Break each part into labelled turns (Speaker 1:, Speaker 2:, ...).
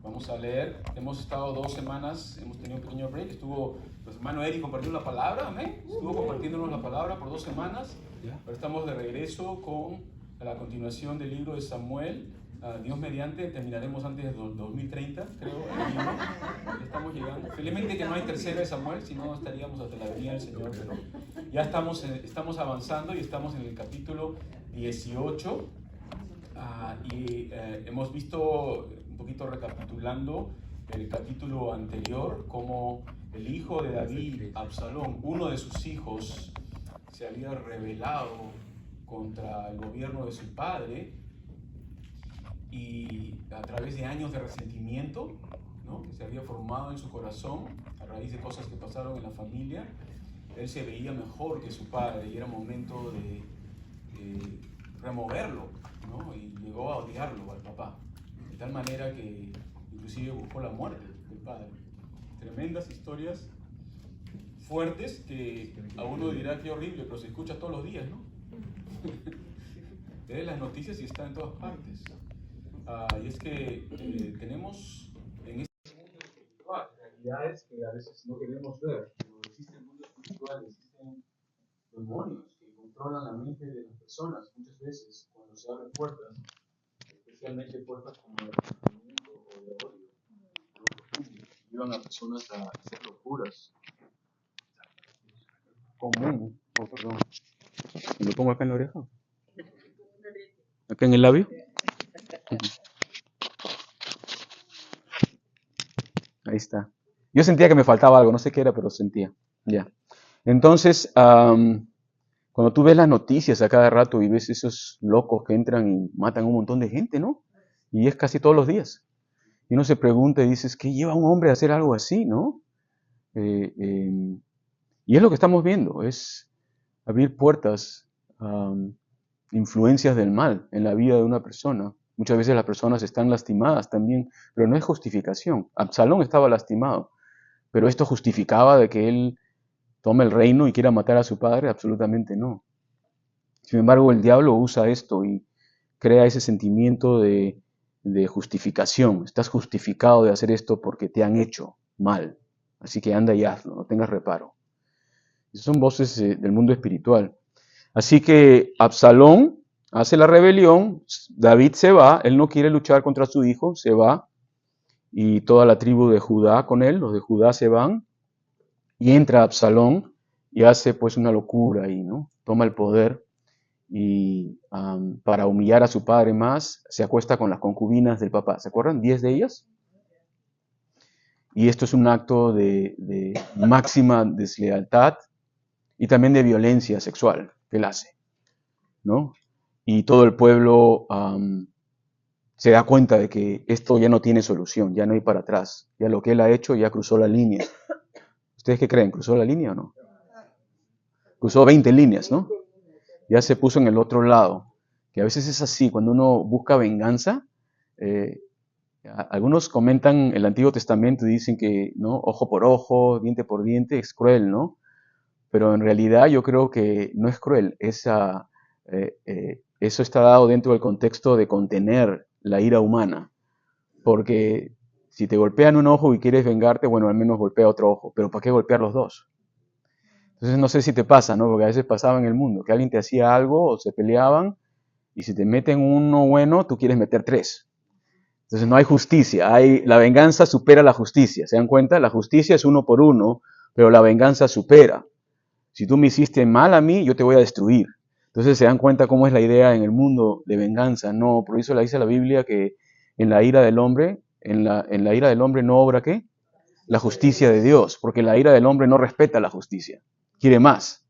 Speaker 1: Vamos a leer. Hemos estado 2 semanas, hemos tenido un pequeño break. Estuvo nuestro hermano Eric compartiendo la palabra, amén. Estuvo compartiéndonos la palabra por 2 semanas. Ahora estamos de regreso con la continuación del libro de Samuel. Dios mediante, terminaremos antes de 2030, creo, el libro. Ya estamos llegando. Felizmente que no hay tercera de Samuel, si no estaríamos hasta la venida del Señor, pero ya estamos avanzando y estamos en el capítulo 18. Hemos visto, un poquito recapitulando el capítulo anterior, cómo el hijo de David, Absalón, uno de sus hijos, se había rebelado contra el gobierno de su padre, y a través de años de resentimiento, ¿no?, que se había formado en su corazón a raíz de cosas que pasaron en la familia, él se veía mejor que su padre y era momento de removerlo, ¿no? Y llegó a odiarlo al papá, de tal manera que inclusive buscó la muerte del padre. Tremendas historias fuertes que a uno dirá que horrible, pero se escucha todos los días, ¿no? Lee las noticias y está en todas partes. Y es que tenemos en este mundo espiritual realidades que a veces no queremos ver. Como existe el mundo espiritual, existen demonios que controlan la mente de las personas muchas veces cuando se abren puertas, especialmente puertas como de resentimiento o de odio, ¿no?, llevan a personas a hacer locuras. Común, perdón. ¿Me lo pongo acá en la oreja? ¿Acá en el labio? Ahí está. Yo sentía que me faltaba algo, no sé qué era, pero sentía. Ya. Entonces, cuando tú ves las noticias a cada rato y ves esos locos que entran y matan a un montón de gente, ¿no? Y es casi todos los días. Y uno se pregunta y dices, ¿qué lleva a un hombre a hacer algo así, no? Y es lo que estamos viendo, es abrir puertas, influencias del mal en la vida de una persona. Muchas veces las personas están lastimadas también, pero no es justificación. Absalón estaba lastimado, pero esto justificaba de que él tome el reino y quiera matar a su padre, absolutamente no. Sin embargo, el diablo usa esto y crea ese sentimiento de justificación. Estás justificado de hacer esto porque te han hecho mal. Así que anda y hazlo, no tengas reparo. Esas son voces del mundo espiritual. Así que Absalón hace la rebelión, David se va, él no quiere luchar contra su hijo, se va, y toda la tribu de Judá con él, los de Judá se van, y entra Absalón y hace pues una locura ahí, ¿no? Toma el poder y para humillar a su padre más, se acuesta con las concubinas del papá. ¿Se acuerdan? 10 de ellas. Y esto es un acto de máxima deslealtad y también de violencia sexual que él hace, ¿no? Y todo el pueblo se da cuenta de que esto ya no tiene solución, ya no hay para atrás. Ya lo que él ha hecho ya cruzó la línea. ¿Ustedes qué creen? ¿Cruzó la línea o no? Cruzó 20 líneas, ¿no? Ya se puso en el otro lado. Que a veces es así, cuando uno busca venganza, algunos comentan el Antiguo Testamento y dicen que, ¿no?, ojo por ojo, diente por diente, es cruel, ¿no? Pero en realidad yo creo que no es cruel. Eso está dado dentro del contexto de contener la ira humana. Porque si te golpean un ojo y quieres vengarte, bueno, al menos golpea otro ojo. Pero ¿para qué golpear los dos? Entonces no sé si te pasa, ¿no? Porque a veces pasaba en el mundo, que alguien te hacía algo o se peleaban y si te meten uno bueno, tú quieres meter 3. Entonces no hay justicia, la venganza supera la justicia. ¿Se dan cuenta? La justicia es 1 por 1, pero la venganza supera. Si tú me hiciste mal a mí, yo te voy a destruir. Entonces se dan cuenta cómo es la idea en el mundo de venganza. No, por eso la dice la Biblia que en la ira del hombre, en la ira del hombre no obra ¿qué? La justicia de Dios, porque la ira del hombre no respeta la justicia, quiere más.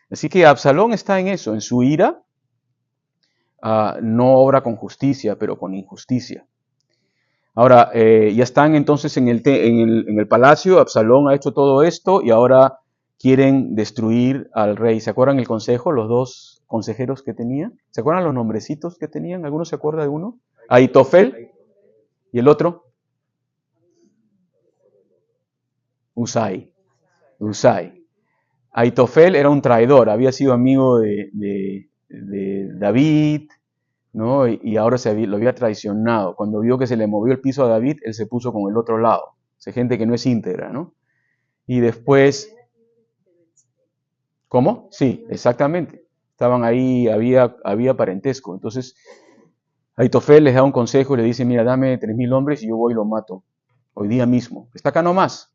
Speaker 1: Así que Absalón está en eso, en su ira, no obra con justicia, pero con injusticia. Ahora, ya están entonces en el palacio, Absalón ha hecho todo esto y ahora quieren destruir al rey. ¿Se acuerdan el consejo, los 2 consejeros que tenía? ¿Se acuerdan los nombrecitos que tenían? ¿Alguno se acuerda de uno? Ahitofel. ¿Y el otro? Usai. Ahitofel era un traidor, había sido amigo de David, ¿no? Y ahora lo había traicionado. Cuando vio que se le movió el piso a David, él se puso con el otro lado. O sea, gente que no es íntegra, ¿no? Y después, ¿cómo? Sí, exactamente. Estaban ahí, había parentesco. Entonces, Aitofel les da un consejo y le dice, mira, dame 3.000 hombres y yo voy y lo mato. Hoy día mismo. Está acá nomás.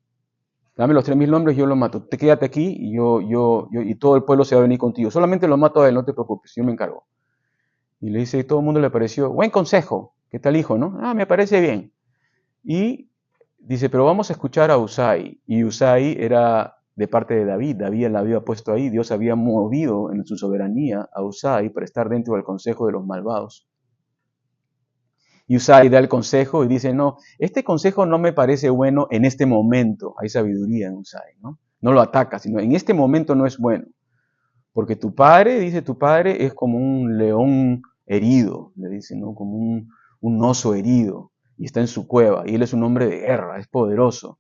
Speaker 1: Dame los 3.000 hombres y yo lo mato. Te quédate aquí y y todo el pueblo se va a venir contigo. Solamente lo mato a él, no te preocupes, yo me encargo. Y le dice, todo el mundo le pareció, buen consejo. ¿Qué tal, hijo, no? Ah, me parece bien. Y dice, pero vamos a escuchar a Usai. Y Usai era de parte de David. David la había puesto ahí. Dios había movido en su soberanía a Usai para estar dentro del consejo de los malvados. Y Usai da el consejo y dice, no, este consejo no me parece bueno en este momento. Hay sabiduría en Usai, ¿no? No lo ataca, sino en este momento no es bueno. Porque tu padre, dice tu padre, es como un león herido, le dice, ¿no? Como un oso herido. Y está en su cueva. Y él es un hombre de guerra, es poderoso.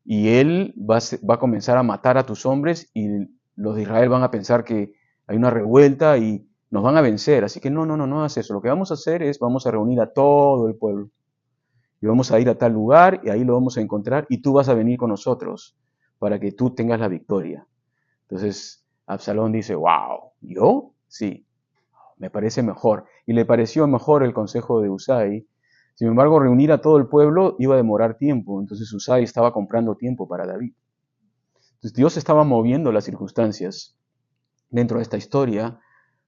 Speaker 1: Y él va a comenzar a matar a tus hombres y los de Israel van a pensar que hay una revuelta y nos van a vencer. Así que no hagas eso. Lo que vamos a hacer es, vamos a reunir a todo el pueblo. Y vamos a ir a tal lugar y ahí lo vamos a encontrar y tú vas a venir con nosotros para que tú tengas la victoria. Entonces Absalón dice, wow, ¿yo? Sí, me parece mejor. Y le pareció mejor el consejo de Usai. Sin embargo, reunir a todo el pueblo iba a demorar tiempo. Entonces Usai estaba comprando tiempo para David. Entonces Dios estaba moviendo las circunstancias dentro de esta historia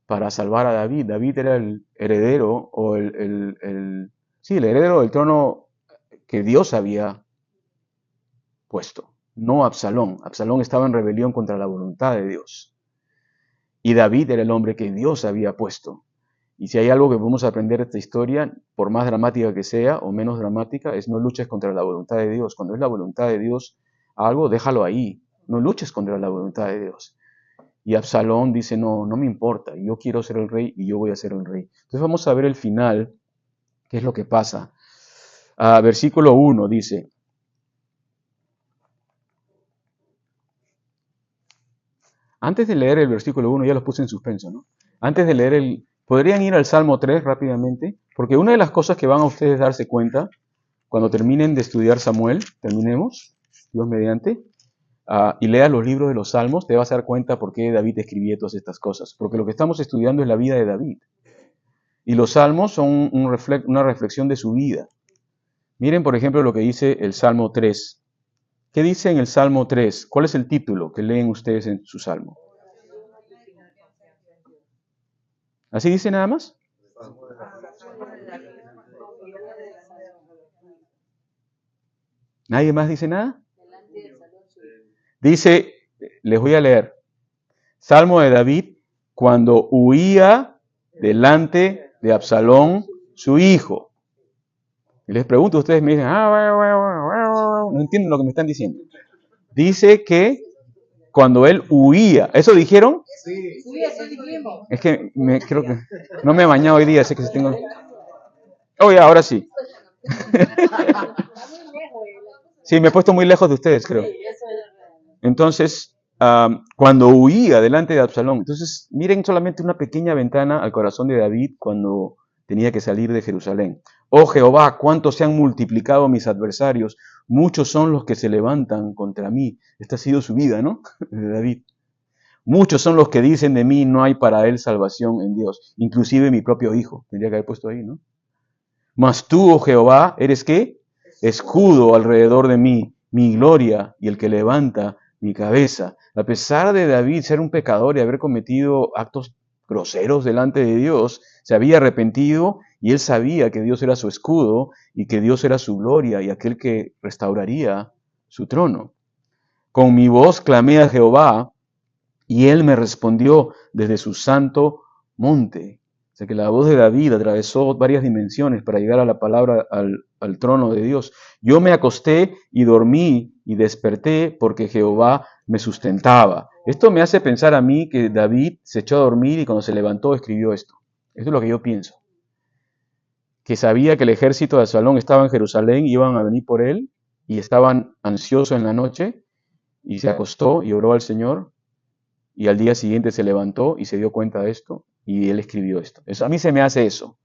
Speaker 1: para salvar a David. David era el heredero, o sí, el heredero del trono que Dios había puesto, no Absalón. Absalón estaba en rebelión contra la voluntad de Dios. Y David era el hombre que Dios había puesto. Y si hay algo que podemos aprender de esta historia, por más dramática que sea o menos dramática, es no luches contra la voluntad de Dios. Cuando es la voluntad de Dios algo, déjalo ahí. No luches contra la voluntad de Dios. Y Absalón dice, no me importa, yo quiero ser el rey y yo voy a ser el rey. Entonces vamos a ver el final, qué es lo que pasa. Versículo 1 dice, antes de leer el versículo 1, ya los puse en suspenso, ¿no? Antes de leer ¿podrían ir al Salmo 3 rápidamente? Porque una de las cosas que van a ustedes darse cuenta, cuando terminen de estudiar Samuel, terminemos, Dios mediante, y leas los libros de los Salmos, te vas a dar cuenta por qué David escribía todas estas cosas. Porque lo que estamos estudiando es la vida de David. Y los Salmos son una reflexión de su vida. Miren, por ejemplo, lo que dice el Salmo 3. ¿Qué dice en el Salmo 3? ¿Cuál es el título que leen ustedes en su Salmo? ¿Así dice nada más? ¿Nadie más dice nada? Dice, les voy a leer, Salmo de David, cuando huía delante de Absalón, su hijo. Y les pregunto, ustedes me dicen, no entienden lo que me están diciendo. Dice que cuando él huía, ¿eso dijeron?
Speaker 2: Sí, eso dijimos.
Speaker 1: Es que creo que no me he bañado hoy día, así que tengo... Oh, ya, ahora sí. Sí, me he puesto muy lejos de ustedes, creo. Entonces, cuando huía delante de Absalón, entonces miren solamente una pequeña ventana al corazón de David cuando tenía que salir de Jerusalén. Oh Jehová, cuánto se han multiplicado mis adversarios, muchos son los que se levantan contra mí. Esta ha sido su vida, ¿no? De David. Muchos son los que dicen de mí, no hay para él salvación en Dios. Inclusive mi propio hijo, tendría que haber puesto ahí, ¿no? Mas tú, oh Jehová, ¿eres qué? Escudo alrededor de mí, mi gloria y el que levanta mi cabeza. A pesar de David ser un pecador y haber cometido actos groseros delante de Dios, se había arrepentido y él sabía que Dios era su escudo y que Dios era su gloria y aquel que restauraría su trono. Con mi voz clamé a Jehová y él me respondió desde su santo monte. O sea que la voz de David atravesó varias dimensiones para llegar a la palabra, al trono de Dios. Yo me acosté y dormí y desperté porque Jehová me sustentaba. Esto me hace pensar a mí que David se echó a dormir y cuando se levantó escribió esto. Esto es lo que yo pienso. Que sabía que el ejército de Absalón estaba en Jerusalén, iban a venir por él y estaban ansiosos en la noche y se acostó y oró al Señor. Y al día siguiente se levantó y se dio cuenta de esto Y él escribió esto. A mí se me hace eso.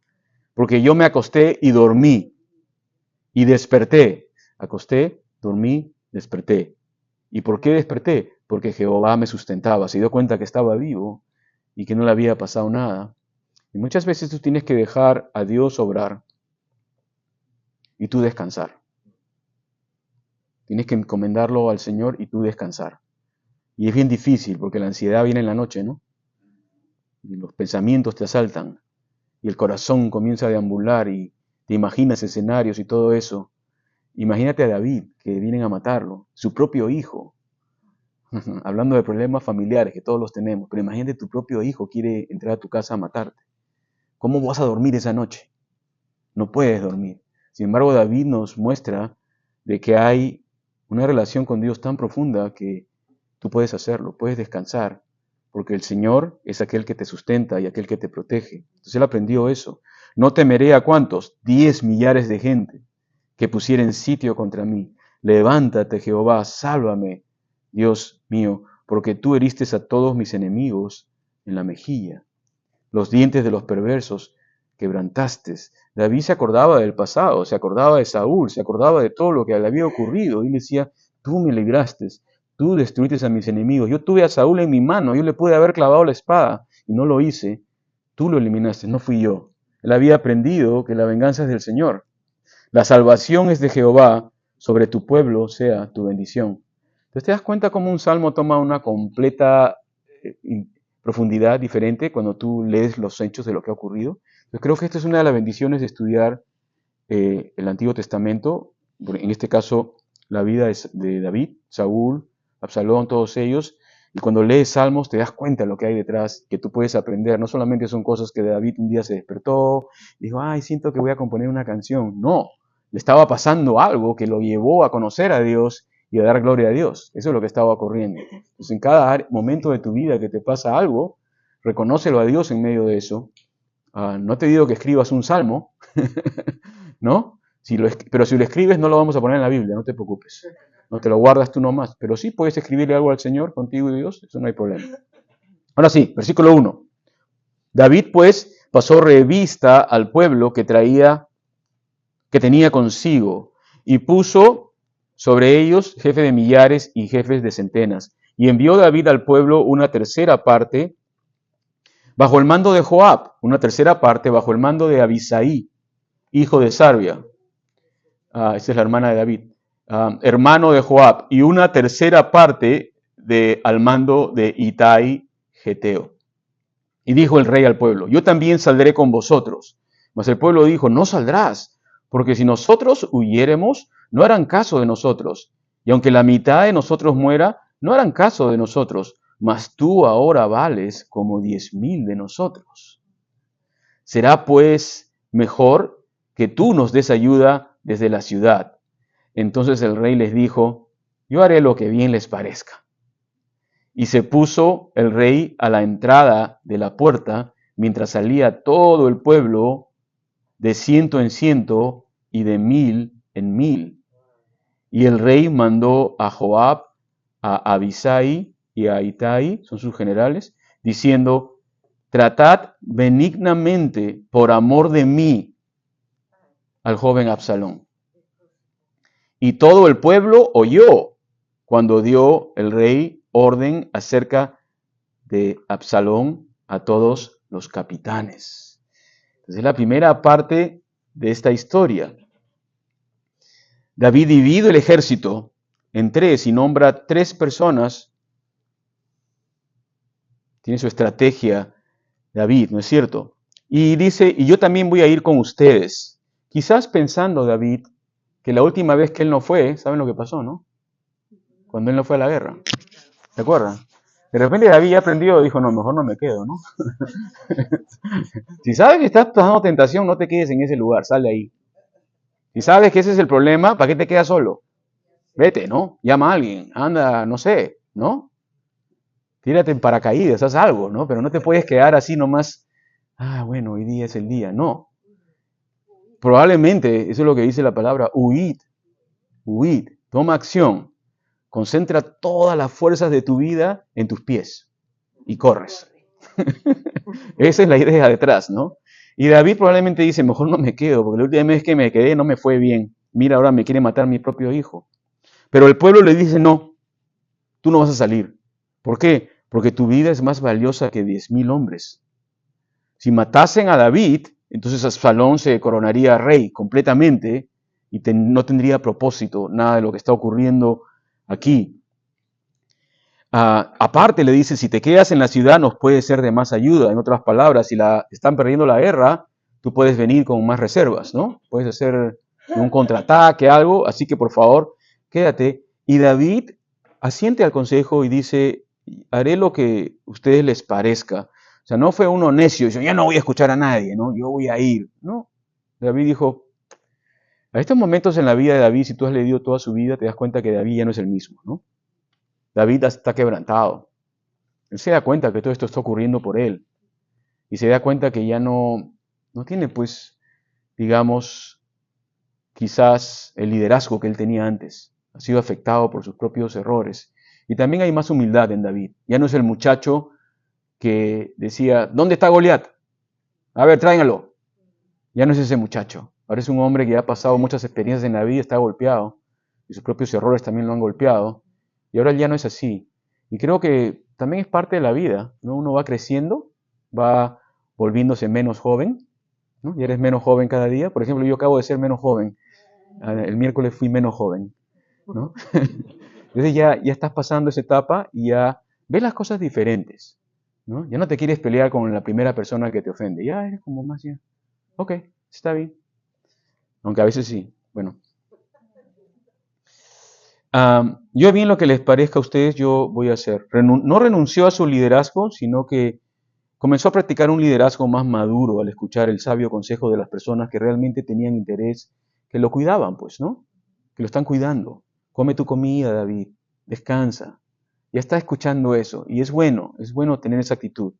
Speaker 1: Porque yo me acosté y dormí. Y desperté. Acosté, dormí, desperté. ¿Y por qué desperté? Porque Jehová me sustentaba. Se dio cuenta que estaba vivo y que no le había pasado nada. Y muchas veces tú tienes que dejar a Dios obrar y tú descansar. Tienes que encomendarlo al Señor y tú descansar. Y es bien difícil porque la ansiedad viene en la noche, ¿no? Y los pensamientos te asaltan y el corazón comienza a deambular y te imaginas escenarios y todo eso. Imagínate a David, que vienen a matarlo, su propio hijo. Hablando de problemas familiares, que todos los tenemos, pero imagínate tu propio hijo quiere entrar a tu casa a matarte. ¿Cómo vas a dormir esa noche? No puedes dormir. Sin embargo, David nos muestra de que hay una relación con Dios tan profunda que tú puedes hacerlo, puedes descansar, porque el Señor es aquel que te sustenta y aquel que te protege. Entonces él aprendió eso. No temeré a cuántos, 10 millares de gente que pusieren sitio contra mí. Levántate, Jehová, sálvame, Dios mío, porque tú heriste a todos mis enemigos en la mejilla. Los dientes de los perversos quebrantaste. David se acordaba del pasado, se acordaba de Saúl, se acordaba de todo lo que le había ocurrido. Y le decía, tú me libraste, tú destruiste a mis enemigos. Yo tuve a Saúl en mi mano, yo le pude haber clavado la espada y no lo hice. Tú lo eliminaste, no fui yo. Él había aprendido que la venganza es del Señor. La salvación es de Jehová, sobre tu pueblo sea tu bendición. Entonces te das cuenta cómo un salmo toma una completa profundidad diferente cuando tú lees los hechos de lo que ha ocurrido. Yo creo que esta es una de las bendiciones de estudiar el Antiguo Testamento, en este caso la vida de David, Saúl, Absalón, todos ellos, y cuando lees Salmos te das cuenta de lo que hay detrás, que tú puedes aprender. No solamente son cosas que David un día se despertó y dijo, ay, siento que voy a componer una canción. No, le estaba pasando algo que lo llevó a conocer a Dios y a dar gloria a Dios. Eso es lo que estaba ocurriendo. Entonces, en cada momento de tu vida que te pasa algo, reconócelo a Dios en medio de eso. No te digo que escribas un salmo, ¿no? Pero si lo escribes no lo vamos a poner en la Biblia, no te preocupes. No te lo guardas tú nomás. Pero sí puedes escribirle algo al Señor contigo y Dios, eso no hay problema. Ahora sí, versículo 1. David pues pasó revista al pueblo que tenía consigo y puso sobre ellos jefe de millares y jefes de centenas. Y envió David al pueblo una tercera parte bajo el mando de Joab, una tercera parte bajo el mando de Abisaí, hijo de Sarvia. Esa es la hermana de David, hermano de Joab, y una tercera parte al mando de Itai, Geteo. Y dijo el rey al pueblo, yo también saldré con vosotros. Mas el pueblo dijo, no saldrás, porque si nosotros huyéremos, no harán caso de nosotros. Y aunque la mitad de nosotros muera, no harán caso de nosotros. Mas tú ahora vales como 10,000 de nosotros. Será pues mejor que tú nos des ayuda desde la ciudad. Entonces el rey les dijo, yo haré lo que bien les parezca. Y se puso el rey a la entrada de la puerta, mientras salía todo el pueblo de 100 en 100 y de 1000 en 1000. Y el rey mandó a Joab, a Abisai y a Itai, son sus generales, diciendo, tratad benignamente por amor de mí al joven Absalón. Y todo el pueblo oyó cuando dio el rey orden acerca de Absalón a todos los capitanes. Entonces es la primera parte de esta historia. David divide el ejército en 3 y nombra 3 personas. Tiene su estrategia David, ¿no es cierto? Y dice, y yo también voy a ir con ustedes. Quizás pensando David que la última vez que él no fue, ¿saben lo que pasó, no? Cuando él no fue a la guerra. ¿Se acuerdan? De repente David ya aprendió y dijo, no, mejor no me quedo, ¿no? Si sabes que estás pasando tentación, no te quedes en ese lugar, sal de ahí. Si sabes que ese es el problema, ¿para qué te quedas solo? Vete, ¿no? Llama a alguien, anda, no sé, ¿no? Tírate en paracaídas, haz algo, ¿no? Pero no te puedes quedar así nomás, bueno, hoy día es el día, no. Probablemente, eso es lo que dice la palabra, huid, toma acción, concentra todas las fuerzas de tu vida en tus pies y corres. Esa es la idea detrás, ¿no? Y David probablemente dice, mejor no me quedo, porque la última vez que me quedé no me fue bien. Mira, ahora me quiere matar mi propio hijo. Pero el pueblo le dice, no, tú no vas a salir. ¿Por qué? Porque tu vida es más valiosa que 10,000 hombres. Si matasen a David, entonces Absalón se coronaría rey completamente y no tendría propósito nada de lo que está ocurriendo aquí. Aparte le dice, si te quedas en la ciudad nos puede ser de más ayuda. En otras palabras, si están perdiendo la guerra, tú puedes venir con más reservas, ¿no? Puedes hacer un contraataque, algo, así que por favor, quédate. Y David asiente al consejo y dice, haré lo que a ustedes les parezca. O sea, no fue uno necio, dice, ya no voy a escuchar a nadie, ¿no? Yo voy a ir. No, David dijo, a estos momentos en la vida de David, si tú has leído toda su vida, te das cuenta que David ya no es el mismo, ¿no? David está quebrantado. Él se da cuenta que todo esto está ocurriendo por él. Y se da cuenta que ya no tiene, pues, digamos, quizás el liderazgo que él tenía antes. Ha sido afectado por sus propios errores. Y también hay más humildad en David. Ya no es el muchacho que decía, ¿dónde está Goliat? A ver, tráiganlo. Ya no es ese muchacho. Ahora es un hombre que ha pasado muchas experiencias en la vida, está golpeado. Y sus propios errores también lo han golpeado. Y ahora él ya no es así. Y creo que también es parte de la vida, ¿no? Uno va creciendo, va volviéndose menos joven, ¿no? Y eres menos joven cada día. Por ejemplo, yo acabo de ser menos joven. El miércoles fui menos joven, ¿no? Entonces ya estás pasando esa etapa y ya ves las cosas diferentes, ¿no? Ya no te quieres pelear con la primera persona que te ofende. Ya eres como más ya. Ok, está bien. Aunque a veces sí. Bueno. Yo bien lo que les parezca a ustedes, yo voy a hacer. No renunció a su liderazgo, sino que comenzó a practicar un liderazgo más maduro al escuchar el sabio consejo de las personas que realmente tenían interés, que lo cuidaban, pues, ¿no? Que lo están cuidando. Come tu comida, David, descansa. Ya está escuchando eso y es bueno tener esa actitud.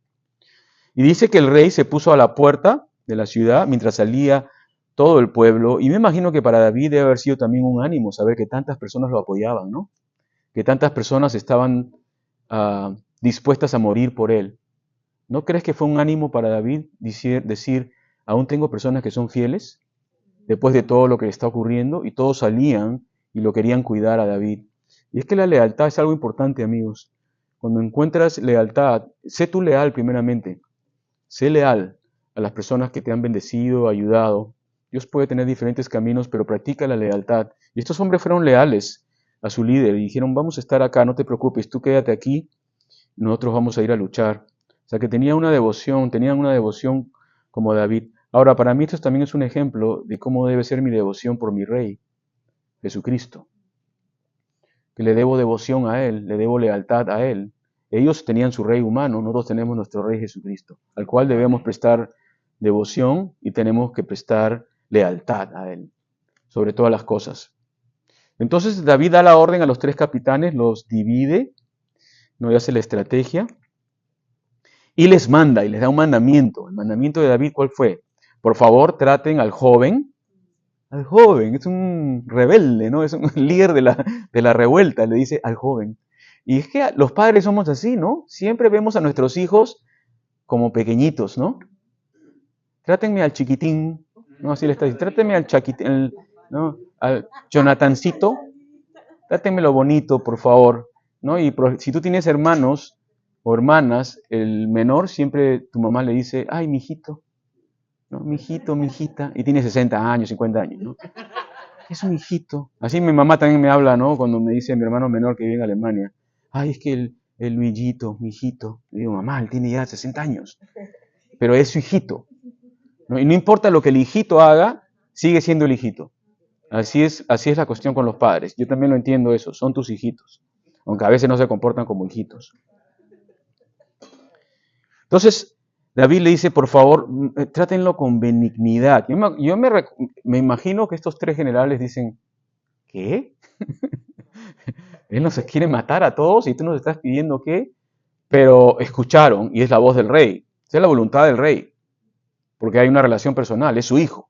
Speaker 1: Y dice que el rey se puso a la puerta de la ciudad mientras salía todo el pueblo, y me imagino que para David debe haber sido también un ánimo saber que tantas personas lo apoyaban, ¿no? Que tantas personas estaban dispuestas a morir por él. ¿No crees que fue un ánimo para David decir, aún tengo personas que son fieles después de todo lo que está ocurriendo? Y todos salían y lo querían cuidar a David. Y es que la lealtad es algo importante, amigos. Cuando encuentras lealtad, sé tú leal primeramente. Sé leal a las personas que te han bendecido, ayudado. Dios puede tener diferentes caminos, pero practica la lealtad. Y estos hombres fueron leales a su líder y dijeron, vamos a estar acá, no te preocupes, tú quédate aquí, nosotros vamos a ir a luchar. O sea que tenían una devoción como David. Ahora, para mí esto también es un ejemplo de cómo debe ser mi devoción por mi Rey, Jesucristo. Que le debo devoción a Él, le debo lealtad a Él. Ellos tenían su Rey humano, nosotros tenemos nuestro Rey Jesucristo, al cual debemos prestar devoción y tenemos que prestar lealtad a Él, sobre todas las cosas. Entonces David da la orden a los 3 capitanes, los divide, no hace la estrategia, y les manda, y les da un mandamiento. El mandamiento de David, ¿cuál fue? Por favor, traten al joven, es un rebelde, ¿no? Es un líder de la revuelta, le dice al joven. Y es que los padres somos así, ¿no? Siempre vemos a nuestros hijos como pequeñitos, ¿no? Trátenme al chiquitín, ¿no? Así le está diciendo, trátenme al chaquitín, ¿no? Al Jonathancito, trátenmelo bonito, por favor, ¿no? Y si tú tienes hermanos o hermanas, el menor siempre tu mamá le dice, ay, mijito, ¿no? Mijito, mijita, y tiene 60 años, 50 años, ¿no? Es un hijito. Así mi mamá también me habla, ¿no? Cuando me dice mi hermano menor que vive en Alemania, ay, es que el Luigito, mi hijito. Le digo, mamá, él tiene ya 60 años, pero es su hijito, ¿no? Y no importa lo que el hijito haga, sigue siendo el hijito. Así es la cuestión con los padres. Yo también lo entiendo eso, son tus hijitos, aunque a veces no se comportan como hijitos. Entonces, David le dice, por favor, trátenlo con benignidad. Yo me imagino que estos 3 generales dicen, ¿qué? Él nos quiere matar a todos y tú nos estás pidiendo qué. Pero escucharon y es la voz del rey. Esa es la voluntad del rey. Porque hay una relación personal, es su hijo,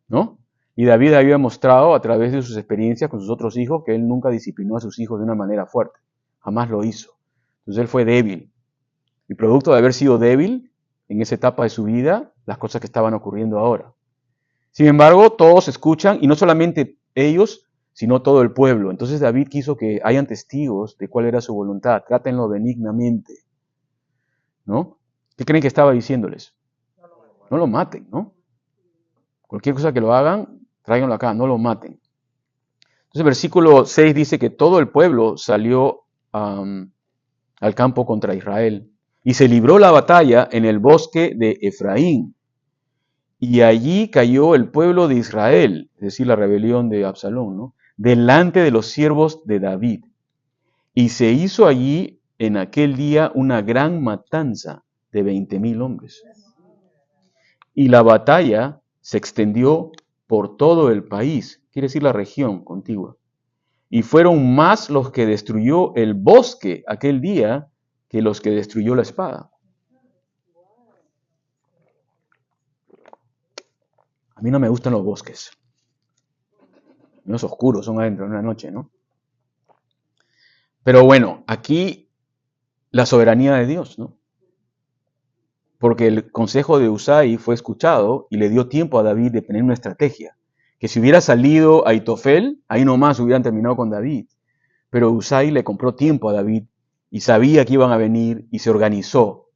Speaker 1: ¿no? Y David había mostrado a través de sus experiencias con sus otros hijos que él nunca disciplinó a sus hijos de una manera fuerte. Jamás lo hizo. Entonces él fue débil. Y producto de haber sido débil en esa etapa de su vida, las cosas que estaban ocurriendo ahora. Sin embargo, todos escuchan, y no solamente ellos, sino todo el pueblo. Entonces David quiso que hayan testigos de cuál era su voluntad. Trátenlo benignamente, ¿no? ¿Qué creen que estaba diciéndoles? No lo maten, ¿no? Cualquier cosa que lo hagan, tráiganlo acá, no lo maten. Entonces el versículo 6 dice que todo el pueblo salió al campo contra Israel y se libró la batalla en el bosque de Efraín. Y allí cayó el pueblo de Israel, es decir, la rebelión de Absalón, ¿no? Delante de los siervos de David. Y se hizo allí en aquel día una gran matanza de 20,000 hombres. Y la batalla se extendió por todo el país, quiere decir la región contigua. Y fueron más los que destruyó el bosque aquel día que los que destruyó la espada. A mí no me gustan los bosques. Menos oscuros, son adentro en una noche, ¿no? Pero bueno, aquí la soberanía de Dios, ¿no? Porque el consejo de Usai fue escuchado y le dio tiempo a David de tener una estrategia. Que si hubiera salido Ahitofel, ahí nomás hubieran terminado con David. Pero Usai le compró tiempo a David y sabía que iban a venir y se organizó.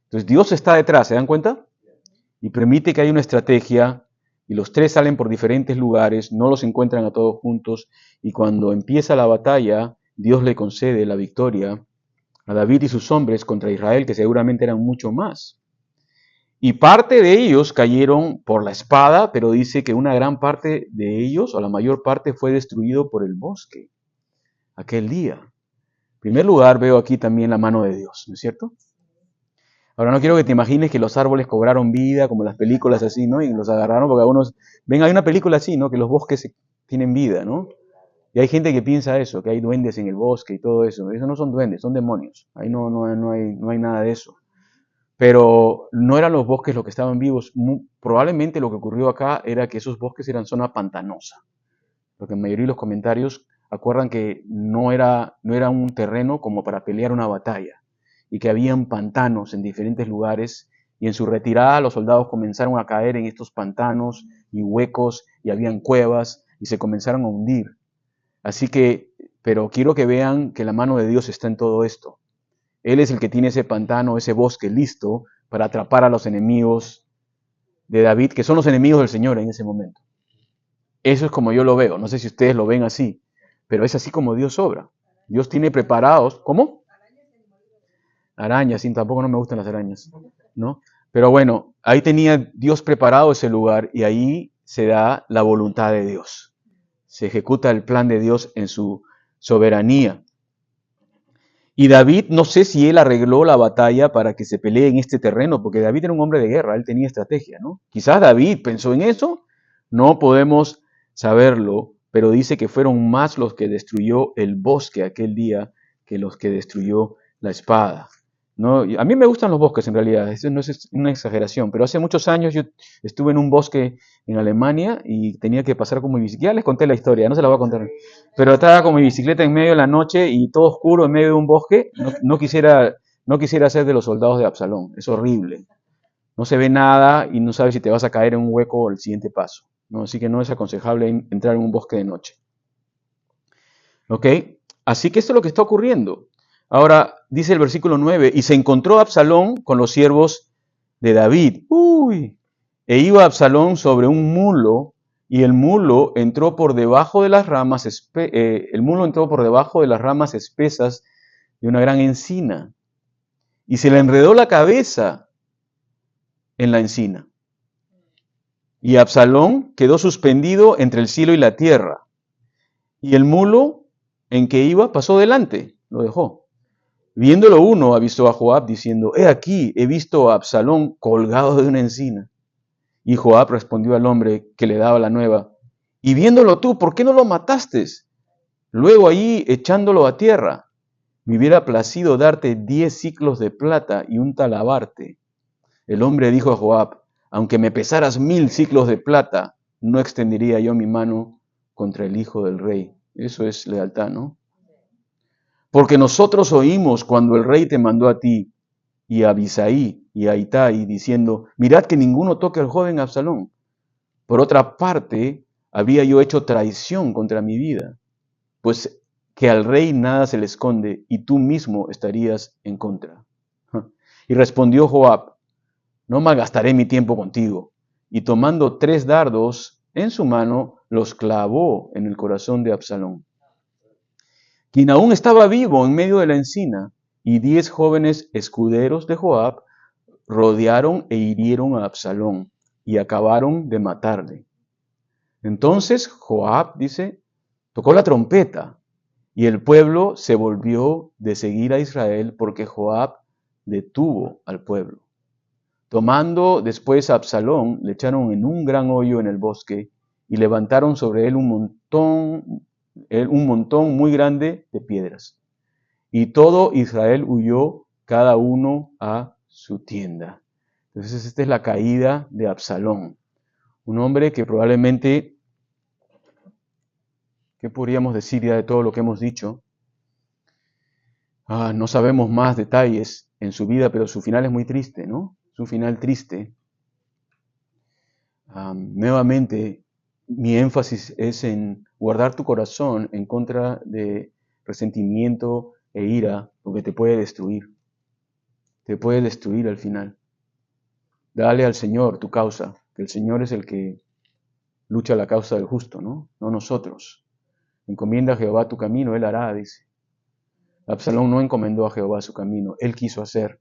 Speaker 1: Entonces Dios está detrás, ¿se dan cuenta? Y permite que haya una estrategia y los tres salen por diferentes lugares, no los encuentran a todos juntos y cuando empieza la batalla, Dios le concede la victoria a David y sus hombres contra Israel, que seguramente eran mucho más. Y parte de ellos cayeron por la espada, pero dice que una gran parte de ellos, o la mayor parte, fue destruido por el bosque aquel día. En primer lugar, veo aquí también la mano de Dios, ¿no es cierto? Ahora no quiero que te imagines que los árboles cobraron vida, como las películas así, ¿no? Y los agarraron, porque algunos... Ven, hay una película así, ¿no? Que los bosques tienen vida, ¿no? Y hay gente que piensa eso, que hay duendes en el bosque y todo eso. Eso no son duendes, son demonios. Ahí no hay nada de eso. Pero no eran los bosques los que estaban vivos. Probablemente lo que ocurrió acá era que esos bosques eran zona pantanosa. Porque en mayoría de los comentarios acuerdan que no era un terreno como para pelear una batalla. Y que habían pantanos en diferentes lugares. Y en su retirada los soldados comenzaron a caer en estos pantanos y huecos. Y habían cuevas y se comenzaron a hundir. Así que, pero quiero que vean que la mano de Dios está en todo esto. Él es el que tiene ese pantano, ese bosque listo para atrapar a los enemigos de David, que son los enemigos del Señor en ese momento. Eso es como yo lo veo. No sé si ustedes lo ven así, pero es así como Dios obra. Dios tiene preparados, ¿cómo? Arañas, sí, tampoco no me gustan las arañas, ¿no? Pero bueno, ahí tenía Dios preparado ese lugar y ahí se da la voluntad de Dios. Se ejecuta el plan de Dios en su soberanía. Y David, no sé si él arregló la batalla para que se pelee en este terreno, porque David era un hombre de guerra, él tenía estrategia, ¿no? Quizás David pensó en eso, no podemos saberlo, pero dice que fueron más los que destruyó el bosque aquel día que los que destruyó la espada, ¿no? A mí me gustan los bosques en realidad, eso no es una exageración, pero hace muchos años yo estuve en un bosque en Alemania y tenía que pasar con mi bicicleta. Ya les conté la historia, no se la voy a contar. Pero estaba con mi bicicleta en medio de la noche y todo oscuro en medio de un bosque. No quisiera ser de los soldados de Absalón, es horrible. No se ve nada y no sabes si te vas a caer en un hueco o el siguiente paso, ¿no? Así que no es aconsejable entrar en un bosque de noche. ¿Ok? Así que esto es lo que está ocurriendo. Ahora, dice el versículo 9, y se encontró Absalón con los siervos de David. E iba Absalón sobre un mulo, y el mulo entró por debajo de las ramas, espesas de una gran encina, y se le enredó la cabeza en la encina. Y Absalón quedó suspendido entre el cielo y la tierra, y el mulo en que iba pasó delante, lo dejó. Viéndolo uno, avisó a Joab diciendo, he aquí, he visto a Absalón colgado de una encina. Y Joab respondió al hombre que le daba la nueva, y viéndolo tú, ¿por qué no lo mataste? Luego allí, echándolo a tierra, me hubiera placido darte 10 siclos de plata y un talabarte. El hombre dijo a Joab, aunque me pesaras 1000 siclos de plata, no extendería yo mi mano contra el hijo del rey. Eso es lealtad, ¿no? Porque nosotros oímos cuando el rey te mandó a ti, y a Abisaí y a Itai, diciendo, mirad que ninguno toque al joven Absalón. Por otra parte, habría yo hecho traición contra mi vida, pues que al rey nada se le esconde, y tú mismo estarías en contra. Y respondió Joab, no malgastaré mi tiempo contigo. Y tomando 3 dardos en su mano, los clavó en el corazón de Absalón, quien aún estaba vivo en medio de la encina, y 10 jóvenes escuderos de Joab rodearon e hirieron a Absalón, y acabaron de matarle. Entonces Joab, dice, tocó la trompeta, y el pueblo se volvió de seguir a Israel, porque Joab detuvo al pueblo. Tomando después a Absalón, le echaron en un gran hoyo en el bosque, y levantaron sobre él un montón muy grande de piedras. Y todo Israel huyó, cada uno a su tienda. Entonces esta es la caída de Absalón, un hombre que probablemente, ¿qué podríamos decir ya de todo lo que hemos dicho? No sabemos más detalles en su vida, pero su final es muy triste, ¿no? Es un final triste. Nuevamente, mi énfasis es en guardar tu corazón en contra de resentimiento e ira, porque te puede destruir. Te puede destruir al final. Dale al Señor tu causa, que el Señor es el que lucha la causa del justo, ¿no? No nosotros. Encomienda a Jehová tu camino, Él hará, dice. Absalón no encomendó a Jehová su camino, él quiso hacer.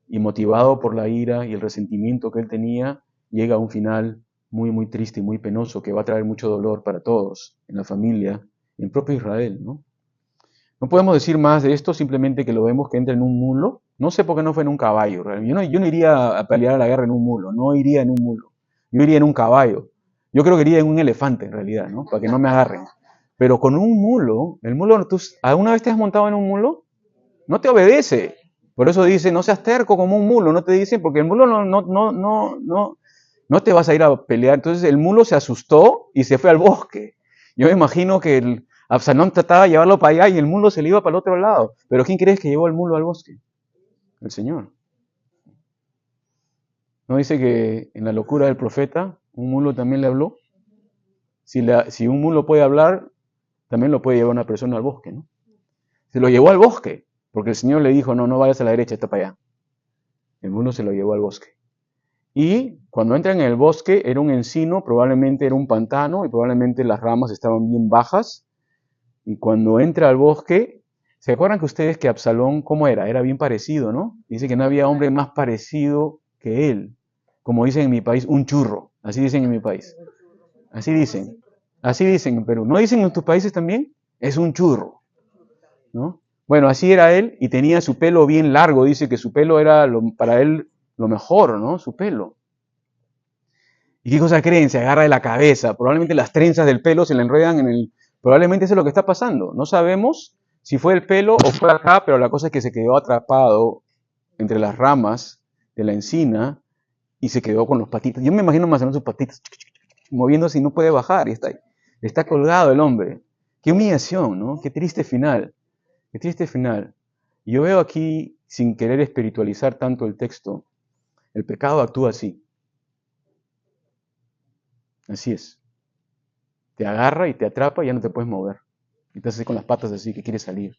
Speaker 1: Y motivado por la ira y el resentimiento que él tenía, llega a un final muy, muy triste y muy penoso que va a traer mucho dolor para todos, en la familia, en propio Israel, ¿no? No podemos decir más de esto, simplemente que lo vemos que entra en un mulo. No sé por qué no fue en un caballo. Yo no iría a pelear a la guerra en un mulo, no iría en un mulo. Yo iría en un caballo. Yo creo que iría en un elefante en realidad, ¿no? Para que no me agarren. Pero con un mulo, el mulo, ¿tú alguna vez te has montado en un mulo? No te obedece. Por eso dice, no seas terco como un mulo, no te dicen, porque el mulo no te vas a ir a pelear. Entonces el mulo se asustó y se fue al bosque. Yo me imagino que el Absalón trataba de llevarlo para allá y el mulo se le iba para el otro lado. Pero ¿quién crees que llevó el mulo al bosque? El Señor. ¿No dice que en la locura del profeta un mulo también le habló? Si un mulo puede hablar, también lo puede llevar una persona al bosque, ¿no? Se lo llevó al bosque, porque el Señor le dijo, no vayas a la derecha, está para allá. El mulo se lo llevó al bosque. Y cuando entran en el bosque era un encino, probablemente era un pantano y probablemente las ramas estaban bien bajas. Y cuando entra al bosque, ¿se acuerdan que ustedes que Absalón, cómo era? Era bien parecido, ¿no? Dice que no había hombre más parecido que él. Como dicen en mi país, un churro. Así dicen en mi país. Así dicen. Así dicen en Perú. ¿No dicen en tus países también? Es un churro, ¿no? Bueno, así era él y tenía su pelo bien largo. Dice que su pelo era para él lo mejor, ¿no? Su pelo. ¿Y qué cosa creen? Se agarra de la cabeza. Probablemente las trenzas del pelo se le enredan en el... Probablemente eso es lo que está pasando. No sabemos si fue el pelo o fue acá, pero la cosa es que se quedó atrapado entre las ramas de la encina y se quedó con los patitos. Yo me imagino más o menos sus patitos moviéndose y no puede bajar y está ahí. Está colgado el hombre. Qué humillación, ¿no? Qué triste final. Qué triste final. Y yo veo aquí, sin querer espiritualizar tanto el texto, el pecado actúa así. Así es. Te agarra y te atrapa y ya no te puedes mover. Y estás así con las patas así que quieres salir.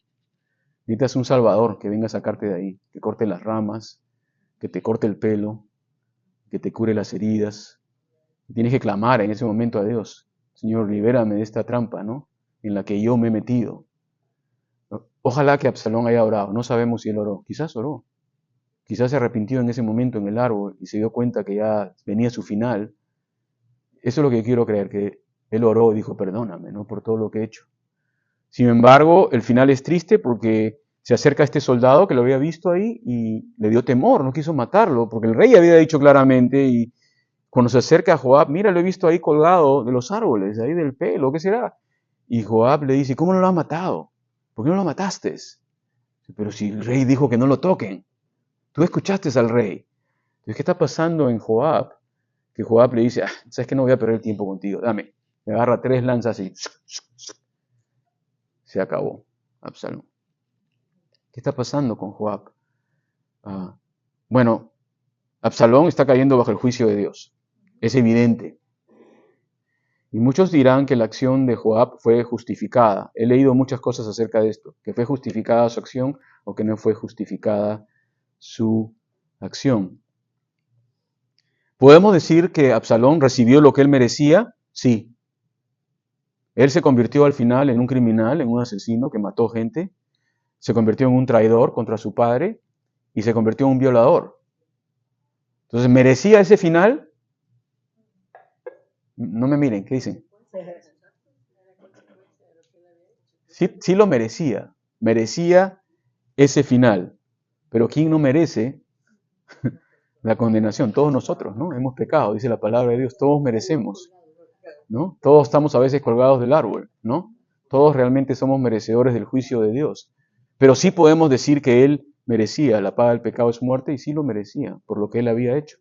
Speaker 1: Necesitas un salvador que venga a sacarte de ahí, que corte las ramas, que te corte el pelo, que te cure las heridas. Y tienes que clamar en ese momento a Dios. Señor, libérame de esta trampa, ¿no? En la que yo me he metido. Ojalá que Absalón haya orado. No sabemos si él oró. Quizás oró. Quizás se arrepintió en ese momento en el árbol y se dio cuenta que ya venía su final. Eso es lo que quiero creer, que él oró y dijo, perdóname, ¿no? Por todo lo que he hecho. Sin embargo, el final es triste porque se acerca a este soldado que lo había visto ahí y le dio temor, no quiso matarlo, porque el rey había dicho claramente, y cuando se acerca a Joab, mira, lo he visto ahí colgado de los árboles, ahí del pelo, ¿qué será? Y Joab le dice, ¿cómo no lo has matado? ¿Por qué no lo mataste? Pero si el rey dijo que no lo toquen, tú escuchaste al rey. Entonces, ¿qué está pasando en Joab? Que Joab le dice, ¿sabes qué? No voy a perder tiempo contigo, dame. Me agarra 3 lanzas y se acabó Absalón. ¿Qué está pasando con Joab? Bueno, Absalón está cayendo bajo el juicio de Dios. Es evidente. Y muchos dirán que la acción de Joab fue justificada. He leído muchas cosas acerca de esto, que fue justificada su acción o que no fue justificada su acción. ¿Podemos decir que Absalón recibió lo que él merecía? Sí. Él se convirtió al final en un criminal, en un asesino que mató gente, se convirtió en un traidor contra su padre y se convirtió en un violador. Entonces, ¿merecía ese final? No me miren, ¿qué dicen? Sí lo merecía. Merecía ese final. Pero ¿quién no merece la condenación? Todos nosotros, ¿no? Hemos pecado, dice la palabra de Dios. Todos merecemos, ¿no? Todos estamos a veces colgados del árbol, ¿no? Todos realmente somos merecedores del juicio de Dios. Pero sí podemos decir que Él merecía. La paga del pecado es muerte y sí lo merecía por lo que Él había hecho.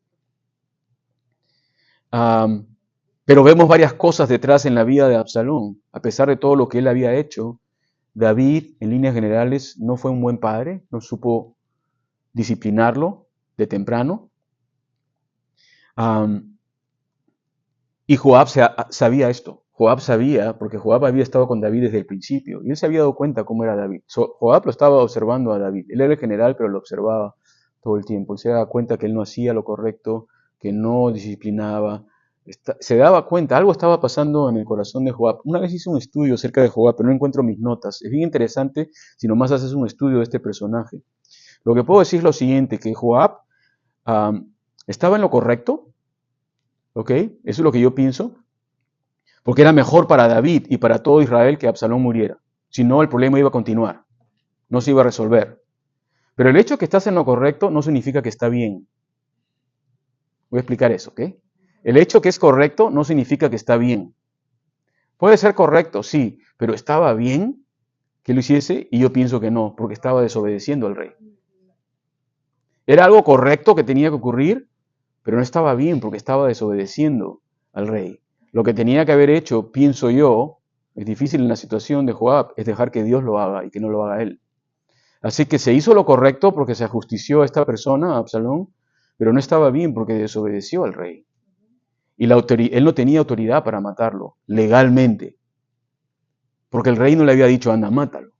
Speaker 1: Pero vemos varias cosas detrás en la vida de Absalón. A pesar de todo lo que él había hecho, David, en líneas generales, no fue un buen padre, no supo disciplinarlo de temprano. Y Joab sabía esto. Joab sabía, porque Joab había estado con David desde el principio, y él se había dado cuenta cómo era David. Joab lo estaba observando a David. Él era el general, pero lo observaba todo el tiempo. Él se daba cuenta que él no hacía lo correcto, que no disciplinaba. Se daba cuenta, algo estaba pasando en el corazón de Joab. Una vez hice un estudio acerca de Joab, pero no encuentro mis notas. Es bien interesante si nomás haces un estudio de este personaje. Lo que puedo decir es lo siguiente, que Joab estaba en lo correcto, ¿ok? Eso es lo que yo pienso, porque era mejor para David y para todo Israel que Absalón muriera. Si no, el problema iba a continuar, no se iba a resolver. Pero el hecho de que estás en lo correcto no significa que está bien. Voy a explicar eso, ¿ok? El hecho que es correcto no significa que está bien. Puede ser correcto, sí, pero ¿estaba bien que lo hiciese? Y yo pienso que no, porque estaba desobedeciendo al rey. Era algo correcto que tenía que ocurrir, pero no estaba bien porque estaba desobedeciendo al rey. Lo que tenía que haber hecho, pienso yo, es difícil en la situación de Joab, es dejar que Dios lo haga y que no lo haga él. Así que se hizo lo correcto porque se ajustició a esta persona, a Absalón, pero no estaba bien porque desobedeció al rey. Y él no tenía autoridad para matarlo, legalmente, porque el rey no le había dicho, anda, mátalo.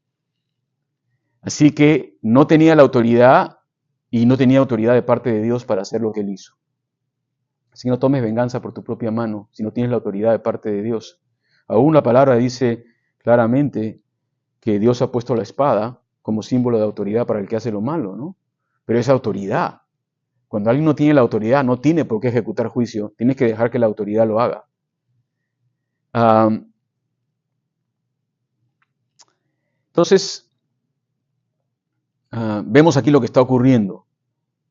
Speaker 1: Así que no tenía la autoridad y no tenía autoridad de parte de Dios para hacer lo que él hizo. Así que no tomes venganza por tu propia mano, si no tienes la autoridad de parte de Dios. Aún la palabra dice claramente que Dios ha puesto la espada como símbolo de autoridad para el que hace lo malo, ¿no? Pero esa autoridad, cuando alguien no tiene la autoridad, no tiene por qué ejecutar juicio, tienes que dejar que la autoridad lo haga. Entonces, vemos aquí lo que está ocurriendo.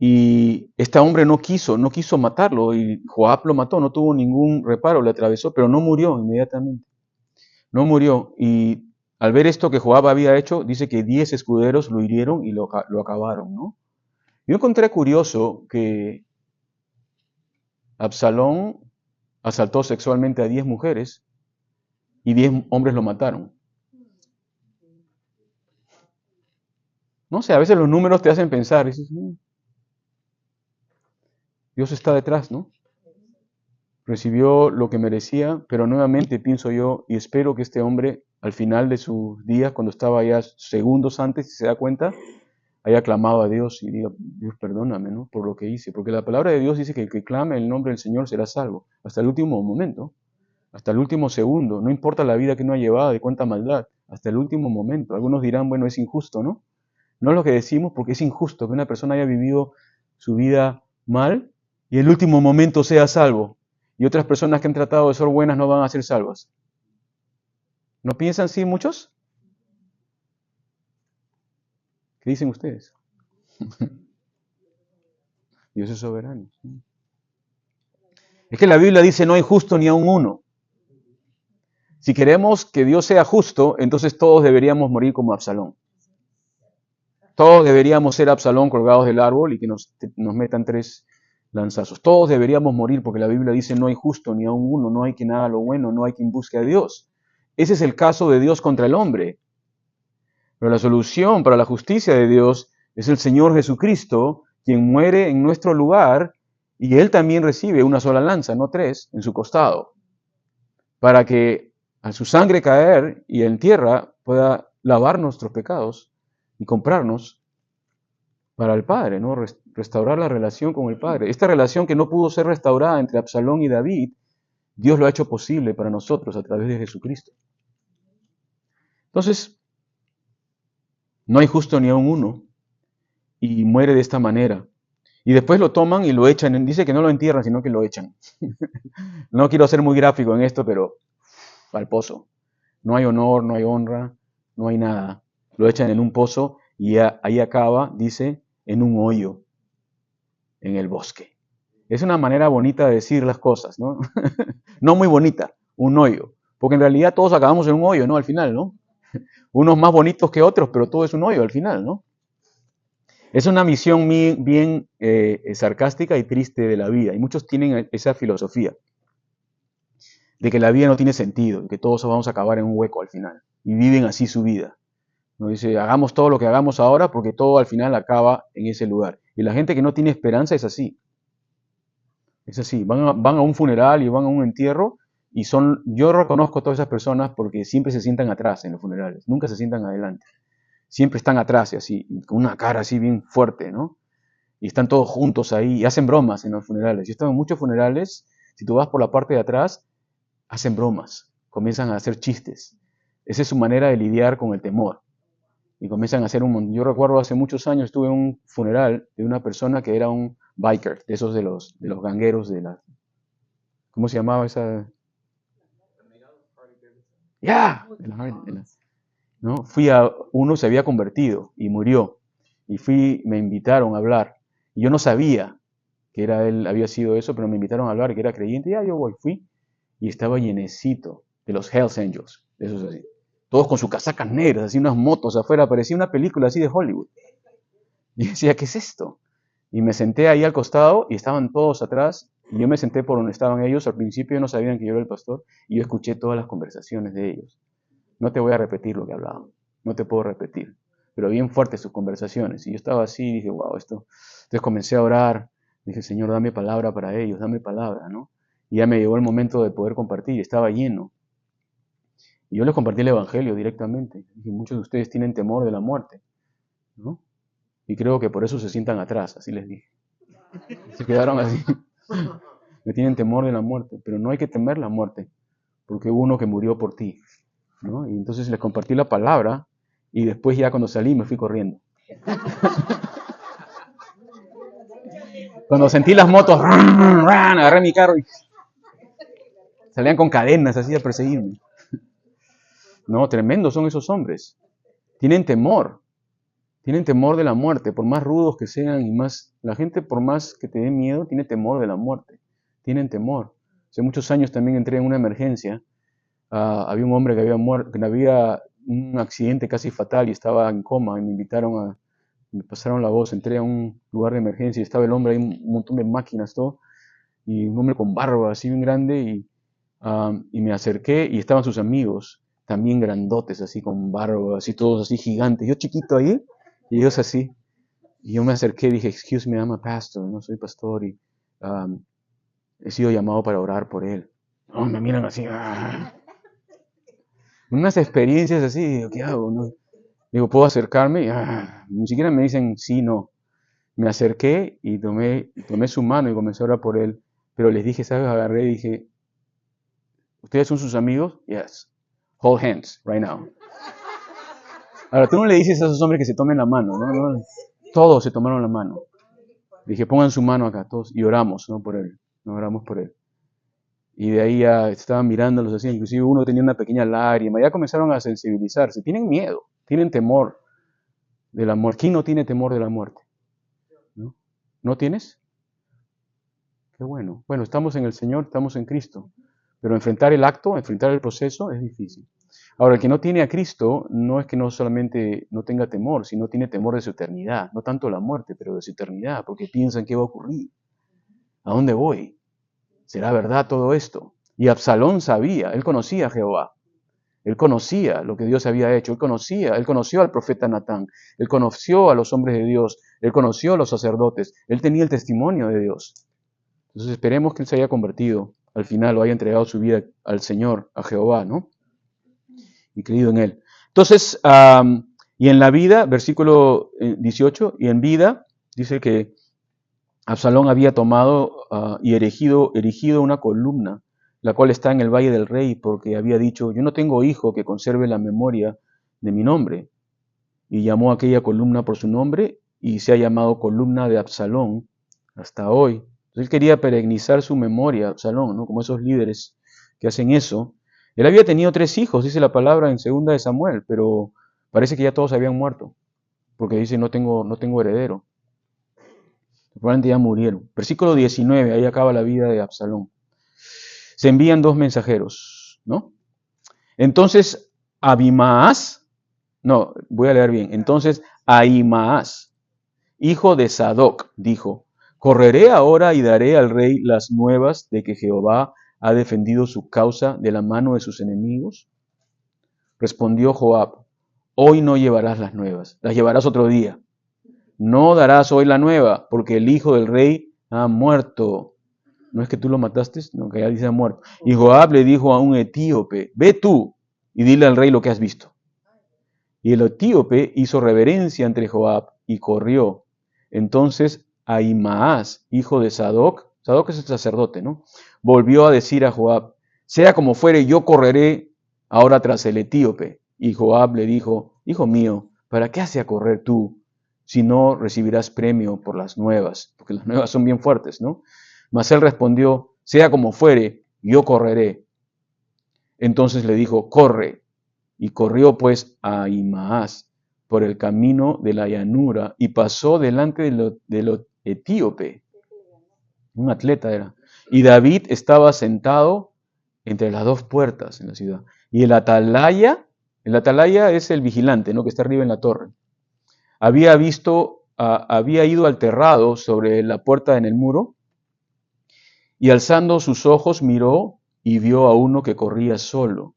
Speaker 1: Y este hombre no quiso matarlo, y Joab lo mató, no tuvo ningún reparo, le atravesó, pero no murió inmediatamente. No murió. Y al ver esto que Joab había hecho, dice que 10 escuderos lo hirieron y lo acabaron, ¿no? Yo encontré curioso que Absalón asaltó sexualmente a 10 mujeres y 10 hombres lo mataron. No sé, a veces los números te hacen pensar, dices, Dios está detrás, ¿no? Recibió lo que merecía, pero nuevamente pienso yo y espero que este hombre al final de sus días, cuando estaba ya segundos antes, si se da cuenta, haya clamado a Dios y diga, Dios perdóname, ¿no? Por lo que hice, porque la palabra de Dios dice que el que clame el nombre del Señor será salvo, hasta el último momento, hasta el último segundo, no importa la vida que uno ha llevado, de cuánta maldad, hasta el último momento. Algunos dirán, bueno, es injusto, ¿no? No es lo que decimos porque es injusto que una persona haya vivido su vida mal y en el último momento sea salvo. Y otras personas que han tratado de ser buenas no van a ser salvas. ¿No piensan así muchos? ¿Qué dicen ustedes? Dios es soberano. Es que la Biblia dice no hay justo ni aun uno. Si queremos que Dios sea justo, entonces todos deberíamos morir como Absalón. Todos deberíamos ser Absalón colgados del árbol y que nos metan 3 lanzazos. Todos deberíamos morir porque la Biblia dice no hay justo ni aun uno, no hay quien haga lo bueno, no hay quien busque a Dios. Ese es el caso de Dios contra el hombre. Pero la solución para la justicia de Dios Es el Señor Jesucristo quien muere en nuestro lugar y Él también recibe una sola lanza, no 3, en su costado, para que a su sangre caer y en tierra pueda lavar nuestros pecados y comprarnos para el Padre, ¿no? Restaurar la relación con el Padre. Esta relación que no pudo ser restaurada entre Absalón y David, Dios lo ha hecho posible para nosotros a través de Jesucristo. Entonces, no hay justo ni aun uno, y muere de esta manera. Y después lo toman y lo echan. Dice que no lo entierran, sino que lo echan. No quiero ser muy gráfico en esto, pero al pozo. No hay honor, no hay honra, no hay nada. Lo echan en un pozo y ahí acaba, dice, en un hoyo, en el bosque. Es una manera bonita de decir las cosas, ¿no? No muy bonita, un hoyo. Porque en realidad todos acabamos en un hoyo, ¿no? Al final, ¿no? Unos más bonitos que otros, pero todo es un hoyo al final, ¿no? Es una visión bien sarcástica y triste de la vida. Y muchos tienen esa filosofía de que la vida no tiene sentido, de que todos vamos a acabar en un hueco al final. Y viven así su vida. ¿No? Dice, hagamos todo lo que hagamos ahora porque todo al final acaba en ese lugar. Y la gente que no tiene esperanza es así. Es así. Van a un funeral y van a un entierro y yo reconozco a todas esas personas porque siempre se sientan atrás en los funerales. Nunca se sientan adelante. Siempre están atrás y así, con una cara así bien fuerte, ¿no? Y están todos juntos ahí y hacen bromas en los funerales. Yo he estado en muchos funerales, si tú vas por la parte de atrás, hacen bromas, comienzan a hacer chistes. Esa es su manera de lidiar con el temor. Y comienzan a hacer un montón. Yo recuerdo hace muchos años estuve en un funeral de una persona que era un biker, de esos de los gangueros de la... ¿Cómo se llamaba esa? ¡Ya! ¿No? Uno se había convertido y murió. Y me invitaron a hablar. Y yo no sabía que era él, había sido eso, pero me invitaron a hablar, que era creyente. Ya yo fui. Y estaba llenecito de los Hells Angels, de esos así. Todos con sus casacas negras, así unas motos afuera. Parecía una película así de Hollywood. Y decía, ¿qué es esto? Y me senté ahí al costado y estaban todos atrás. Y yo me senté por donde estaban ellos. Al principio no sabían que yo era el pastor. Y yo escuché todas las conversaciones de ellos. No te voy a repetir lo que hablaban, no te puedo repetir, pero bien fuertes sus conversaciones. Y yo estaba así y dije, wow, esto. Entonces comencé a orar, dije, Señor, dame palabra para ellos, dame palabra, ¿no? Y ya me llegó el momento de poder compartir, estaba lleno. Y yo les compartí el Evangelio directamente. Dije, muchos de ustedes tienen temor de la muerte, ¿no? Y creo que por eso se sientan atrás, así les dije. Se quedaron así. Me tienen temor de la muerte, pero no hay que temer la muerte, porque hubo uno que murió por ti. ¿No? Y entonces les compartí la palabra y después ya cuando salí me fui corriendo. Cuando sentí las motos, agarré mi carro y salían con cadenas así a perseguirme. No, tremendos son esos hombres. Tienen temor de la muerte, por más rudos que sean y más, la gente por más que te dé miedo, tiene temor de la muerte. Tienen temor. Hace muchos años también entré en una emergencia. Había un hombre que había muerto, que había un accidente casi fatal y estaba en coma y me pasaron la voz, entré a un lugar de emergencia y estaba el hombre ahí, un montón de máquinas, todo, y un hombre con barba así bien grande y me acerqué y estaban sus amigos, también grandotes así con barba, así todos así gigantes, yo chiquito ahí y ellos así. Y yo me acerqué y dije, excuse me, I'm a pastor, no soy pastor y he sido llamado para orar por él. No, me miran así, unas experiencias así, digo, ¿qué hago? No? Digo, ¿puedo acercarme? Ni siquiera me dicen sí, no. Me acerqué y tomé su mano y comencé a orar por él. Pero les dije, ¿sabes? Agarré y dije, ¿ustedes son sus amigos? Yes. Hold hands, right now. Ahora, tú no le dices a esos hombres que se tomen la mano, ¿no? Todos se tomaron la mano. Dije, pongan su mano acá, todos, y oramos, ¿no? Por él. Nos oramos por él. Y de ahí ya estaban mirándolos así, inclusive uno tenía una pequeña lágrima, ya comenzaron a sensibilizarse, tienen miedo, tienen temor de la muerte. ¿Quién no tiene temor de la muerte? ¿No? ¿No tienes? Qué bueno. Bueno, estamos en el Señor, estamos en Cristo, pero enfrentar el acto, enfrentar el proceso es difícil. Ahora, el que no tiene a Cristo no es que no solamente no tenga temor, sino tiene temor de su eternidad, no tanto la muerte, pero de su eternidad, porque piensan qué va a ocurrir, a dónde voy. ¿Será verdad todo esto? Y Absalón sabía, él conocía a Jehová. Él conocía lo que Dios había hecho, él conoció al profeta Natán, él conoció a los hombres de Dios, él conoció a los sacerdotes, él tenía el testimonio de Dios. Entonces esperemos que él se haya convertido al final o haya entregado su vida al Señor, a Jehová, ¿no? Y creído en él. Entonces, y en la vida, versículo 18, y en vida, dice que Absalón había tomado y erigido una columna, la cual está en el valle del rey, porque había dicho, yo no tengo hijo que conserve la memoria de mi nombre. Y llamó a aquella columna por su nombre, y se ha llamado columna de Absalón hasta hoy. Entonces él quería perenizar su memoria, Absalón, ¿no? Como esos líderes que hacen eso. Él había tenido 3 hijos, dice la palabra en 2 de Samuel, pero parece que ya todos habían muerto, porque dice, no tengo heredero. Probablemente ya murieron. Versículo 19, ahí acaba la vida de Absalón. Se envían 2 mensajeros, ¿no? Entonces, voy a leer bien. Entonces, Ahimaas, hijo de Sadoc, dijo, ¿correré ahora y daré al rey las nuevas de que Jehová ha defendido su causa de la mano de sus enemigos? Respondió Joab, hoy no llevarás las nuevas, las llevarás otro día. No darás hoy la nueva, porque el hijo del rey ha muerto. No es que tú lo mataste, no, que ya dice ha muerto. Y Joab le dijo a un etíope, ve tú y dile al rey lo que has visto. Y el etíope hizo reverencia ante Joab y corrió. Entonces Ahimaas, hijo de Sadoc es el sacerdote, ¿no? Volvió a decir a Joab, sea como fuere, yo correré ahora tras el etíope. Y Joab le dijo, hijo mío, ¿para qué has de correr tú? Si no recibirás premio por las nuevas, porque las nuevas son bien fuertes, ¿no? Mas él respondió, sea como fuere, yo correré. Entonces le dijo, corre. Y corrió pues a Ahimaas por el camino de la llanura y pasó delante de lo etíope. Un atleta era. Y David estaba sentado entre las 2 puertas en la ciudad. Y el atalaya es el vigilante, ¿no? Que está arriba en la torre. Había ido al terrado sobre la puerta en el muro, y alzando sus ojos miró y vio a uno que corría solo.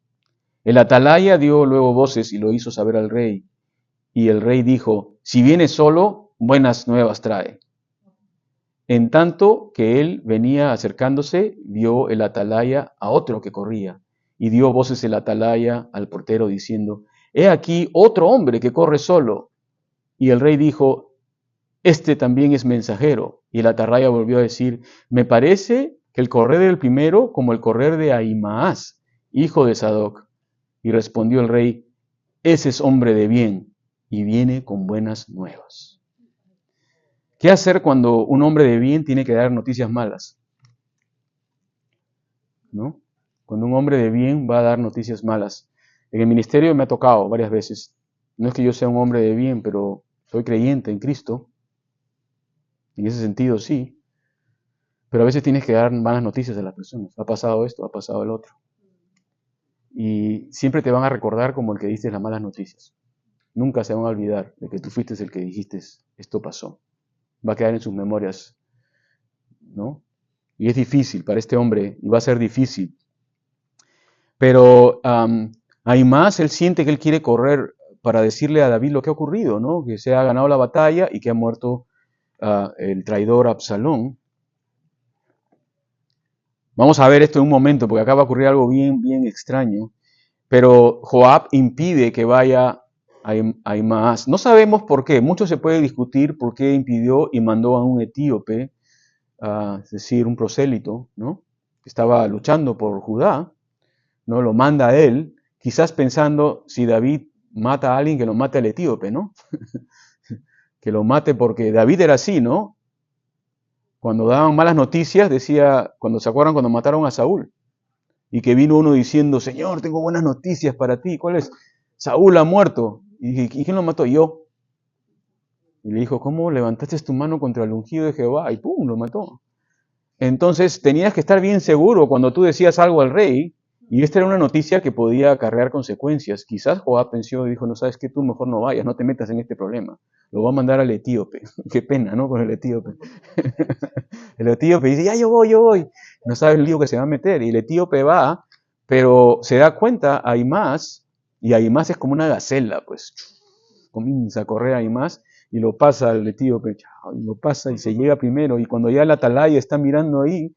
Speaker 1: El atalaya dio luego voces y lo hizo saber al rey. Y el rey dijo, si viene solo, buenas nuevas trae. En tanto que él venía acercándose, vio el atalaya a otro que corría. Y dio voces el atalaya al portero diciendo, he aquí otro hombre que corre solo. Y el rey dijo, este también es mensajero. Y el atalaya volvió a decir, me parece que el correr del primero como el correr de Ahimaas, hijo de Sadoc. Y respondió el rey, ese es hombre de bien y viene con buenas nuevas. ¿Qué hacer cuando un hombre de bien tiene que dar noticias malas? ¿No? Cuando un hombre de bien va a dar noticias malas. En el ministerio me ha tocado varias veces. No es que yo sea un hombre de bien, pero soy creyente en Cristo. En ese sentido sí. Pero a veces tienes que dar malas noticias a las personas. Ha pasado esto, ha pasado el otro. Y siempre te van a recordar como el que diste las malas noticias. Nunca se van a olvidar de que tú fuiste el que dijiste, esto pasó. Va a quedar en sus memorias, ¿no? Y es difícil para este hombre, y va a ser difícil. Pero Ahimaas, él siente que él quiere correr para decirle a David lo que ha ocurrido, ¿no? Que se ha ganado la batalla y que ha muerto el traidor Absalón. Vamos a ver esto en un momento, porque acá va a ocurrir algo bien, bien extraño. Pero Joab impide que vaya Ahimaas. No sabemos por qué. Mucho se puede discutir por qué impidió y mandó a un etíope, es decir, un prosélito, ¿no? Que estaba luchando por Judá, ¿no? Lo manda a él, quizás pensando, si David mata a alguien, que lo mate al etíope, ¿no? Que lo mate porque David era así, ¿no? Cuando daban malas noticias, decía, cuando se acuerdan cuando mataron a Saúl, y que vino uno diciendo, Señor, tengo buenas noticias para ti. ¿Cuál es? Saúl ha muerto. Y dije, ¿y quién lo mató? Yo. Y le dijo, ¿cómo levantaste tu mano contra el ungido de Jehová? Y ¡pum! Lo mató. Entonces tenías que estar bien seguro cuando tú decías algo al rey, y esta era una noticia que podía acarrear consecuencias. Quizás Joab pensó y dijo, no sabes qué, tú mejor no vayas, no te metas en este problema. Lo va a mandar al etíope. Qué pena, ¿no? Con el etíope. El etíope dice, ya yo voy. No sabe el lío que se va a meter. Y el etíope va, Pero se da cuenta Ahimás, y Ahimás es como una gacela, pues comienza a correr Ahimás y lo pasa al etíope, y lo pasa y se llega primero, y cuando ya el atalaya está mirando ahí,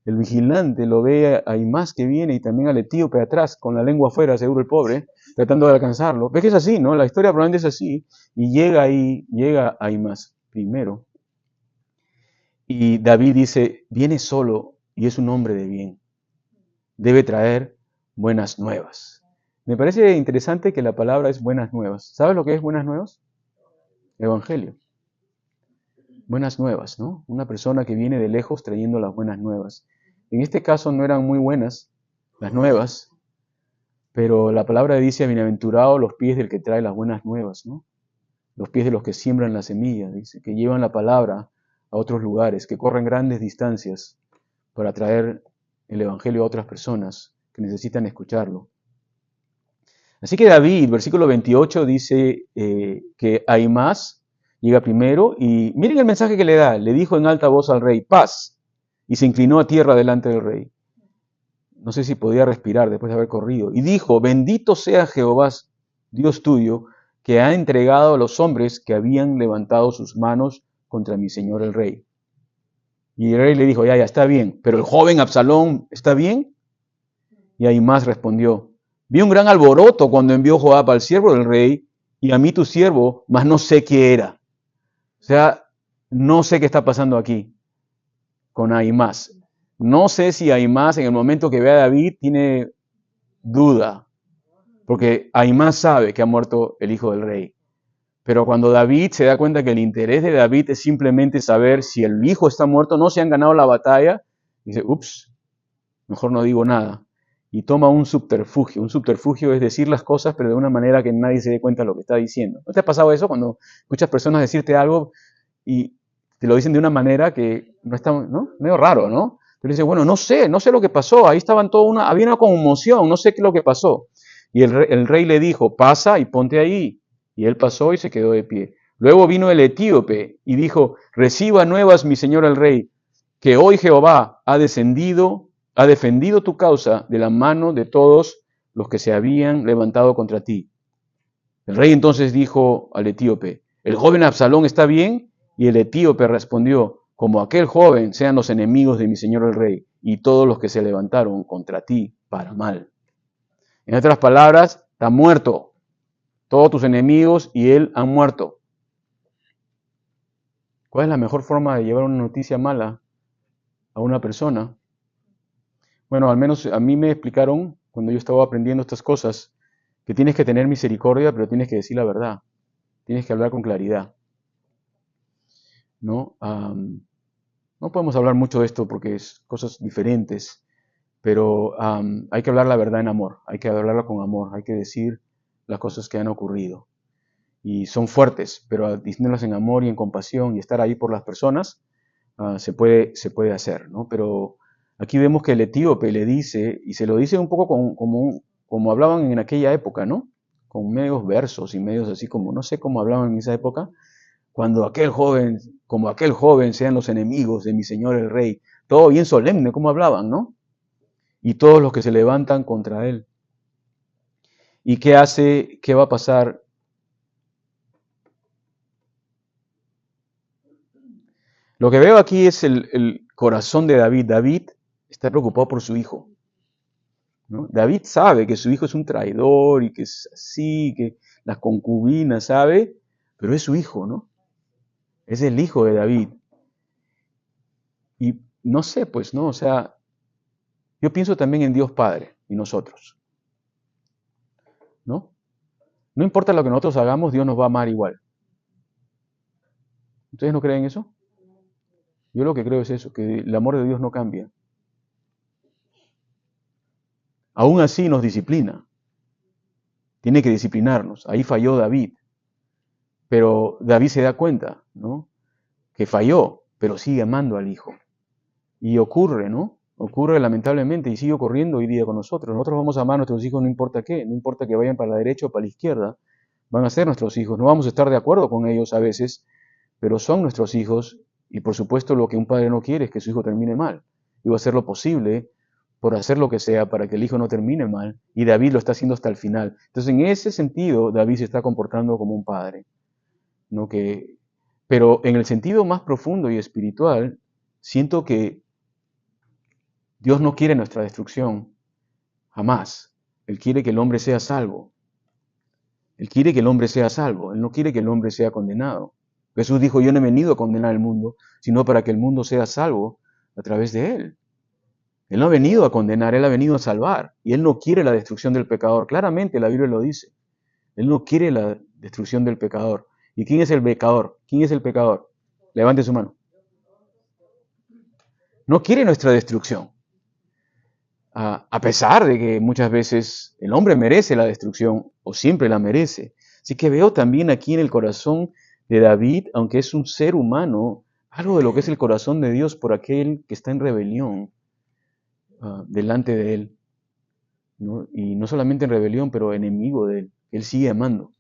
Speaker 1: el vigilante lo ve a Ahimás que viene y también al etíope atrás, con la lengua afuera, seguro el pobre, tratando de alcanzarlo. Ves que es así, ¿no? La historia probablemente es así, y llega ahí, llega Ahimás primero. Y David dice, viene solo y es un hombre de bien. Debe traer buenas nuevas. Me parece interesante que la palabra es buenas nuevas. ¿Sabes lo que es buenas nuevas? Evangelio. Buenas nuevas, ¿no? Una persona que viene de lejos trayendo las buenas nuevas. En este caso no eran muy buenas las nuevas, pero la palabra dice, bienaventurados los pies del que trae las buenas nuevas, ¿no? Los pies de los que siembran la semilla, dice, que llevan la palabra a otros lugares, que corren grandes distancias para traer el Evangelio a otras personas que necesitan escucharlo. Así que David, versículo 28, dice que Ahimás llega primero y miren el mensaje que le da. Le dijo en alta voz al rey, paz, y se inclinó a tierra delante del rey. No sé si podía respirar después de haber corrido. Y dijo, bendito sea Jehová, Dios tuyo, que ha entregado a los hombres que habían levantado sus manos contra mi señor el rey. Y el rey le dijo, ya, está bien, pero el joven Absalón, ¿está bien? Y Ahimás respondió, vi un gran alboroto cuando envió Joab al siervo del rey y a mí tu siervo, mas no sé qué era. O sea, no sé qué está pasando aquí con Ahimás. No sé si Ahimás en el momento que ve a David tiene duda, porque Ahimás sabe que ha muerto el hijo del rey. Pero cuando David se da cuenta que el interés de David es simplemente saber si el hijo está muerto, no se han ganado la batalla, dice, ups, mejor no digo nada. Y toma un subterfugio. Un subterfugio es decir las cosas, pero de una manera que nadie se dé cuenta de lo que está diciendo. ¿No te ha pasado eso cuando escuchas personas decirte algo y te lo dicen de una manera que no está, ¿no? Medio raro, ¿no? Tú le dices, bueno, no sé lo que pasó. Ahí estaban había una conmoción, no sé qué es lo que pasó. Y el rey le dijo, pasa y ponte ahí. Y él pasó y se quedó de pie. Luego vino el etíope y dijo, reciba nuevas, mi señor el rey, que hoy Jehová ha defendido tu causa de la mano de todos los que se habían levantado contra ti. El rey entonces dijo al etíope, ¿el joven Absalón está bien? Y el etíope respondió, como aquel joven sean los enemigos de mi señor el rey y todos los que se levantaron contra ti para mal. En otras palabras, está muerto. Todos tus enemigos y él han muerto. ¿Cuál es la mejor forma de llevar una noticia mala a una persona? Bueno, al menos a mí me explicaron cuando yo estaba aprendiendo estas cosas que tienes que tener misericordia, pero tienes que decir la verdad. Tienes que hablar con claridad. ¿No? No podemos hablar mucho de esto porque es cosas diferentes, pero hay que hablar la verdad en amor, hay que hablarla con amor, hay que decir las cosas que han ocurrido. Y son fuertes, pero diciéndolas en amor y en compasión y estar ahí por las personas, se puede hacer, ¿no? Pero aquí vemos que el etíope le dice, y se lo dice un poco como hablaban en aquella época, ¿no? Con medios versos y medios así como, no sé cómo hablaban en esa época, como aquel joven sean los enemigos de mi señor el rey. Todo bien solemne, como hablaban, ¿no? Y todos los que se levantan contra él. ¿Y qué hace? ¿Qué va a pasar? Lo que veo aquí es el corazón de David. David está preocupado por su hijo, ¿no? David sabe que su hijo es un traidor y que es así, que las concubinas, sabe, pero es su hijo, ¿no? Es el hijo de David. Y no sé, pues, ¿no? O sea, yo pienso también en Dios Padre y nosotros, ¿no? No importa lo que nosotros hagamos, Dios nos va a amar igual. ¿Ustedes no creen eso? Yo lo que creo es eso, que el amor de Dios no cambia. Aún así nos disciplina. Tiene que disciplinarnos. Ahí falló David. Pero David se da cuenta, ¿no? Que falló, pero sigue amando al hijo. Y ocurre, ¿no? Ocurre lamentablemente y sigue ocurriendo hoy día con nosotros. Nosotros vamos a amar a nuestros hijos no importa qué, no importa que vayan para la derecha o para la izquierda, van a ser nuestros hijos. No vamos a estar de acuerdo con ellos a veces, pero son nuestros hijos y por supuesto lo que un padre no quiere es que su hijo termine mal. Y va a hacer lo posible por hacer lo que sea para que el hijo no termine mal, y David lo está haciendo hasta el final. Entonces, en ese sentido, David se está comportando como un padre, ¿no? Pero en el sentido más profundo y espiritual, siento que Dios no quiere nuestra destrucción, jamás. Él quiere que el hombre sea salvo. Él quiere que el hombre sea salvo, Él no quiere que el hombre sea condenado. Jesús dijo, yo no he venido a condenar al mundo, sino para que el mundo sea salvo a través de Él. Él no ha venido a condenar, Él ha venido a salvar. Y Él no quiere la destrucción del pecador. Claramente la Biblia lo dice. Él no quiere la destrucción del pecador. ¿Y quién es el pecador? ¿Quién es el pecador? Levante su mano. No quiere nuestra destrucción. A pesar de que muchas veces el hombre merece la destrucción, o siempre la merece. Así que veo también aquí en el corazón de David, aunque es un ser humano, algo de lo que es el corazón de Dios por aquel que está en rebelión delante de Él, ¿no? Y no solamente en rebelión, pero enemigo de Él. Él sigue amando,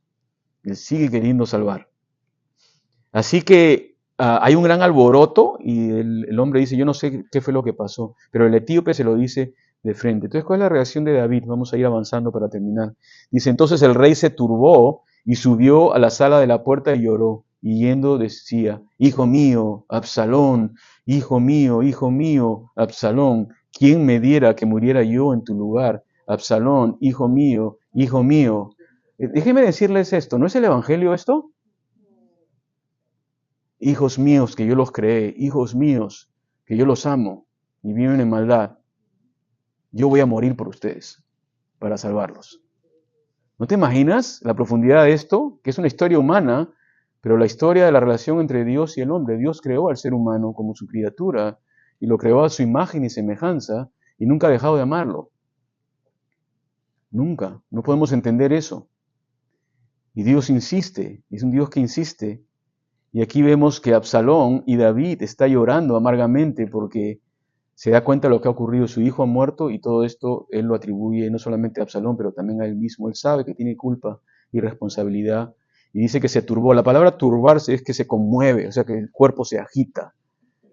Speaker 1: Él sigue queriendo salvar. Así que hay un gran alboroto y el hombre dice, yo no sé qué fue lo que pasó, pero el etíope se lo dice de frente. Entonces, ¿cuál es la reacción de David? Vamos a ir avanzando para terminar. Dice, entonces el rey se turbó y subió a la sala de la puerta y lloró. Y yendo decía, hijo mío, Absalón, hijo mío, Absalón, ¿quién me diera que muriera yo en tu lugar? Absalón, hijo mío, hijo mío. Déjenme decirles esto, ¿no es el evangelio esto? Hijos míos que yo los creé, hijos míos que yo los amo y viven en maldad, yo voy a morir por ustedes para salvarlos. ¿No te imaginas la profundidad de esto? Que es una historia humana, pero la historia de la relación entre Dios y el hombre. Dios creó al ser humano como su criatura y lo creó a su imagen y semejanza y nunca ha dejado de amarlo. Nunca. No podemos entender eso. Y Dios insiste, es un Dios que insiste. Y aquí vemos que Absalón y David está llorando amargamente porque se da cuenta de lo que ha ocurrido. Su hijo ha muerto y todo esto él lo atribuye no solamente a Absalón, pero también a él mismo. Él sabe que tiene culpa y responsabilidad. Y dice que se turbó. La palabra turbarse es que se conmueve, o sea que el cuerpo se agita.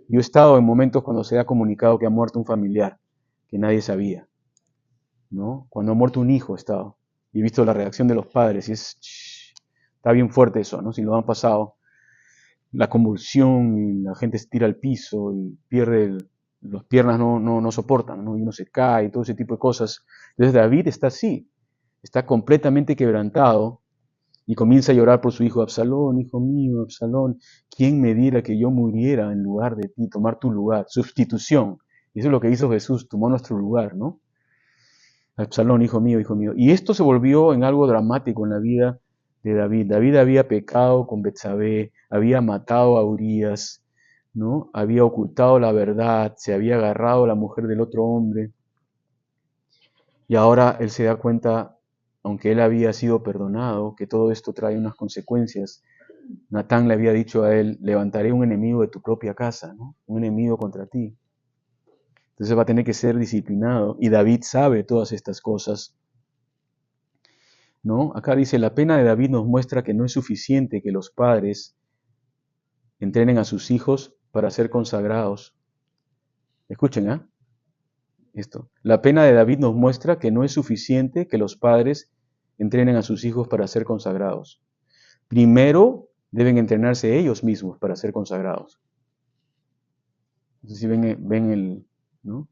Speaker 1: Yo he estado en momentos cuando se ha comunicado que ha muerto un familiar, que nadie sabía, ¿no? Cuando ha muerto un hijo he estado. Y he visto la reacción de los padres y está bien fuerte eso, ¿no? Si lo han pasado. La convulsión y la gente se tira al piso y pierde las piernas no soportan, ¿no? Y uno se cae y todo ese tipo de cosas. Entonces David está así, está completamente quebrantado y comienza a llorar por su hijo. Absalón, hijo mío, Absalón, ¿quién me diera que yo muriera en lugar de ti, tomar tu lugar? Sustitución. Y eso es lo que hizo Jesús, tomó nuestro lugar, ¿no? Absalón, hijo mío, hijo mío. Y esto se volvió en algo dramático en la vida de David. David había pecado con Betsabé, había matado a Urías, ¿no? Había ocultado la verdad, se había agarrado a la mujer del otro hombre. Y ahora él se da cuenta, aunque él había sido perdonado, que todo esto trae unas consecuencias. Natán le había dicho a él, levantaré un enemigo de tu propia casa, ¿no? Un enemigo contra ti. Entonces va a tener que ser disciplinado. Y David sabe todas estas cosas, ¿no? Acá dice, la pena de David nos muestra que no es suficiente que los padres entrenen a sus hijos para ser consagrados. Escuchen, ¿ah? Esto. La pena de David nos muestra que no es suficiente que los padres entrenen a sus hijos para ser consagrados. Primero deben entrenarse ellos mismos para ser consagrados. No sé si ven el, ¿no?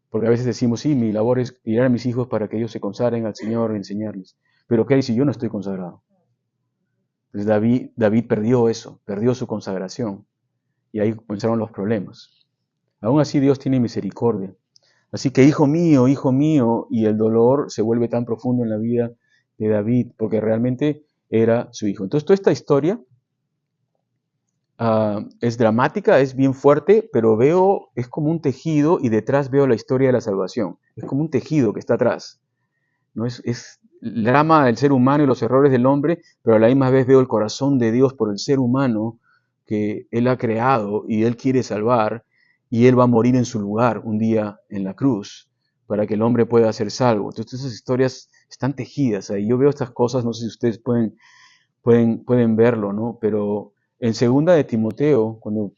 Speaker 1: Porque a veces decimos, sí, mi labor es criar a mis hijos para que ellos se consagren al Señor y enseñarles. Pero ¿qué hay si yo no estoy consagrado? Entonces David perdió eso, perdió su consagración. Y ahí comenzaron los problemas. Aún así Dios tiene misericordia. Así que hijo mío, y el dolor se vuelve tan profundo en la vida de David, porque realmente era su hijo. Entonces toda esta historia es dramática, es bien fuerte, pero es como un tejido y detrás veo la historia de la salvación. Es como un tejido que está atrás. ¿No? Es el drama del ser humano y los errores del hombre, pero a la misma vez veo el corazón de Dios por el ser humano que Él ha creado y Él quiere salvar, y Él va a morir en su lugar un día en la cruz para que el hombre pueda ser salvo. Entonces esas historias están tejidas ahí. Yo veo estas cosas, no sé si ustedes pueden verlo, ¿no? Pero en 2 de Timoteo, cuando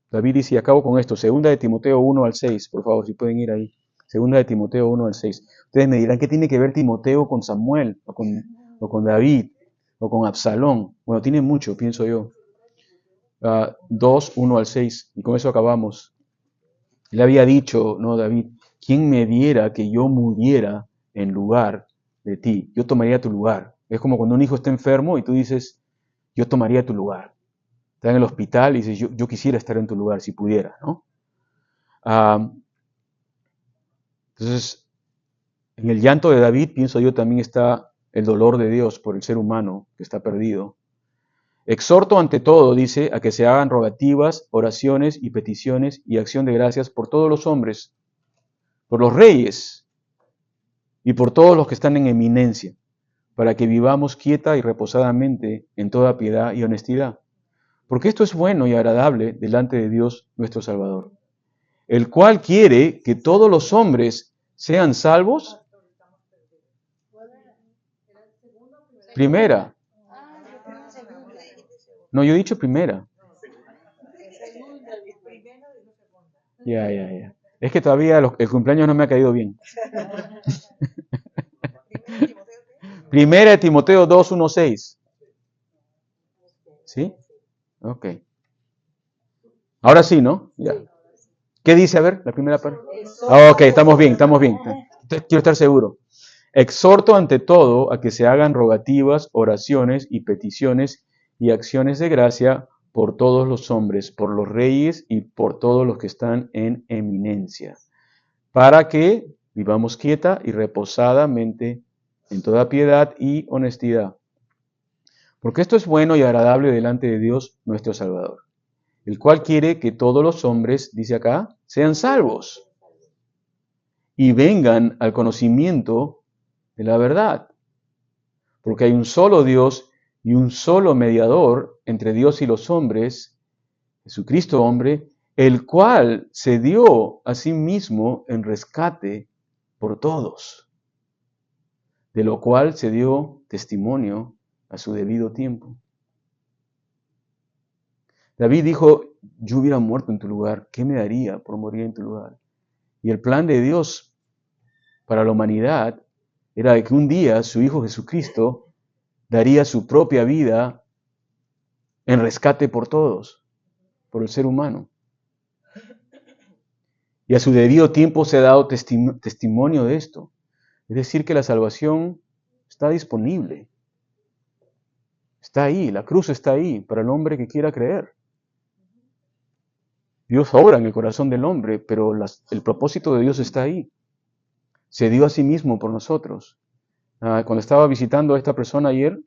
Speaker 1: David dice, y acabo con esto, 2 de Timoteo 1 al 6, por favor, si pueden ir ahí. Segunda de Timoteo 1 al 6. Ustedes me dirán, ¿qué tiene que ver Timoteo con Samuel, o con David, o con Absalón? Bueno, tiene mucho, pienso yo. 2, 1 al 6, y con eso acabamos. Él había dicho, no, David, ¿quién me diera que yo muriera en lugar de ti? Yo tomaría tu lugar. Es como cuando un hijo está enfermo y tú dices, yo tomaría tu lugar. Está en el hospital y dices, yo quisiera estar en tu lugar si pudiera, ¿no? Entonces, en el llanto de David, pienso yo, también está el dolor de Dios por el ser humano que está perdido. Exhorto ante todo, dice, a que se hagan rogativas, oraciones y peticiones y acción de gracias por todos los hombres, por los reyes y por todos los que están en eminencia, para que vivamos quieta y reposadamente en toda piedad y honestidad. Porque esto es bueno y agradable delante de Dios nuestro Salvador, el cual quiere que todos los hombres sean salvos. Primera. No, yo he dicho primera. Ya. Es que todavía el cumpleaños no me ha caído bien. Primera de Timoteo 2, 1, 6. ¿Sí? Ok. Ahora sí, ¿no? Ya. ¿Qué dice? A ver, la primera parte. Ok, estamos bien. Quiero estar seguro. Exhorto ante todo a que se hagan rogativas, oraciones y peticiones y acciones de gracia por todos los hombres, por los reyes y por todos los que están en eminencia, para que vivamos quieta y reposadamente en toda piedad y honestidad. Porque esto es bueno y agradable delante de Dios nuestro Salvador, el cual quiere que todos los hombres, dice acá, sean salvos y vengan al conocimiento de la verdad. Porque hay un solo Dios y un solo mediador entre Dios y los hombres, Jesucristo hombre, el cual se dio a sí mismo en rescate por todos, de lo cual se dio testimonio a su debido tiempo. David dijo, yo hubiera muerto en tu lugar, ¿qué me daría por morir en tu lugar? Y el plan de Dios para la humanidad era de que un día su Hijo Jesucristo daría su propia vida en rescate por todos, por el ser humano. Y a su debido tiempo se ha dado testimonio de esto. Es decir, que la salvación está disponible. Está ahí, la cruz está ahí para el hombre que quiera creer. Dios obra en el corazón del hombre, pero el propósito de Dios está ahí. Se dio a sí mismo por nosotros. Cuando estaba visitando a esta persona ayer,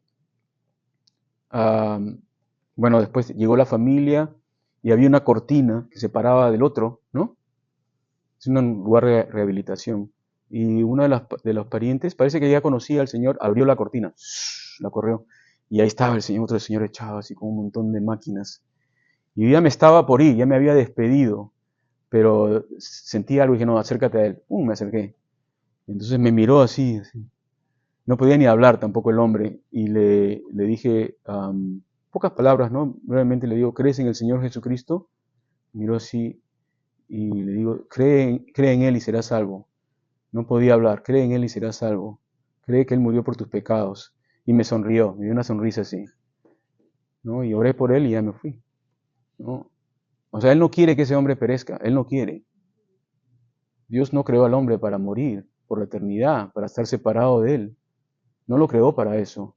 Speaker 1: después llegó la familia y había una cortina que separaba del otro, ¿no? Es un lugar de rehabilitación. Y uno de los parientes, parece que ya conocía al Señor, abrió la cortina, la corrió. Y ahí estaba el Señor, otro Señor echado así con un montón de máquinas. Y yo ya me estaba por ir, ya me había despedido, pero sentí algo y dije, no, acércate a él. Me acerqué. Entonces me miró así. No podía ni hablar tampoco el hombre. Y le dije, pocas palabras, ¿no? Brevemente le digo, ¿crees en el Señor Jesucristo? Miró así y le digo, cree en Él y serás salvo. No podía hablar, cree en Él y serás salvo. Cree que Él murió por tus pecados. Y me sonrió, me dio una sonrisa así, ¿no? Y oré por él y ya me fui, ¿no? O sea, Él no quiere que ese hombre perezca, Él no quiere. Dios no creó al hombre para morir por la eternidad, para estar separado de Él. No lo creó para eso.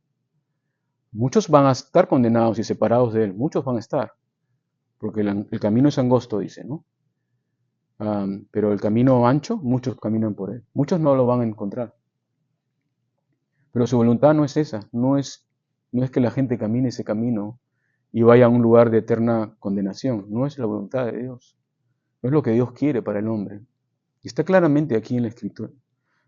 Speaker 1: Muchos van a estar condenados y separados de Él, muchos van a estar, porque el camino es angosto, dice, ¿no? Pero el camino ancho, muchos caminan por Él. Muchos no lo van a encontrar. Pero su voluntad no es esa, no es que la gente camine ese camino y vaya a un lugar de eterna condenación. No es la voluntad de Dios. No es lo que Dios quiere para el hombre. Y está claramente aquí en la Escritura.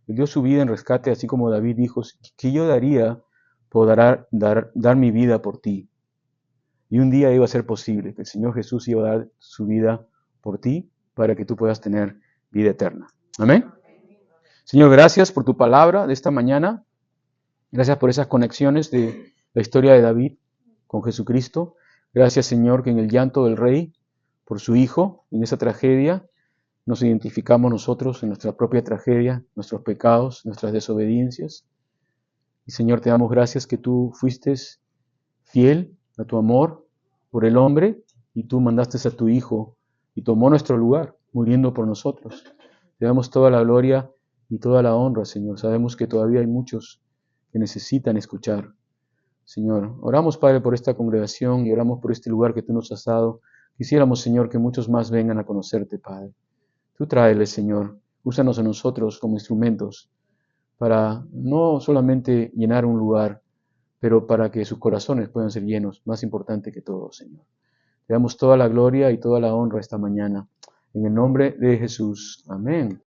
Speaker 1: Él dio su vida en rescate, así como David dijo, que yo daría por dar mi vida por ti. Y un día iba a ser posible que el Señor Jesús iba a dar su vida por ti para que tú puedas tener vida eterna. Amén. Señor, gracias por tu palabra de esta mañana. Gracias por esas conexiones de la historia de David con Jesucristo. Gracias, Señor, que en el llanto del rey por su hijo, en esa tragedia, nos identificamos nosotros en nuestra propia tragedia, nuestros pecados, nuestras desobediencias. Y Señor, te damos gracias que tú fuiste fiel a tu amor por el hombre y tú mandaste a tu Hijo y tomó nuestro lugar, muriendo por nosotros. Te damos toda la gloria y toda la honra, Señor. Sabemos que todavía hay muchos que necesitan escuchar. Señor, oramos, Padre, por esta congregación y oramos por este lugar que tú nos has dado. Quisiéramos, Señor, que muchos más vengan a conocerte, Padre. Tú tráeles, Señor. Úsanos a nosotros como instrumentos para no solamente llenar un lugar, pero para que sus corazones puedan ser llenos, más importante que todo, Señor. Te damos toda la gloria y toda la honra esta mañana. En el nombre de Jesús. Amén.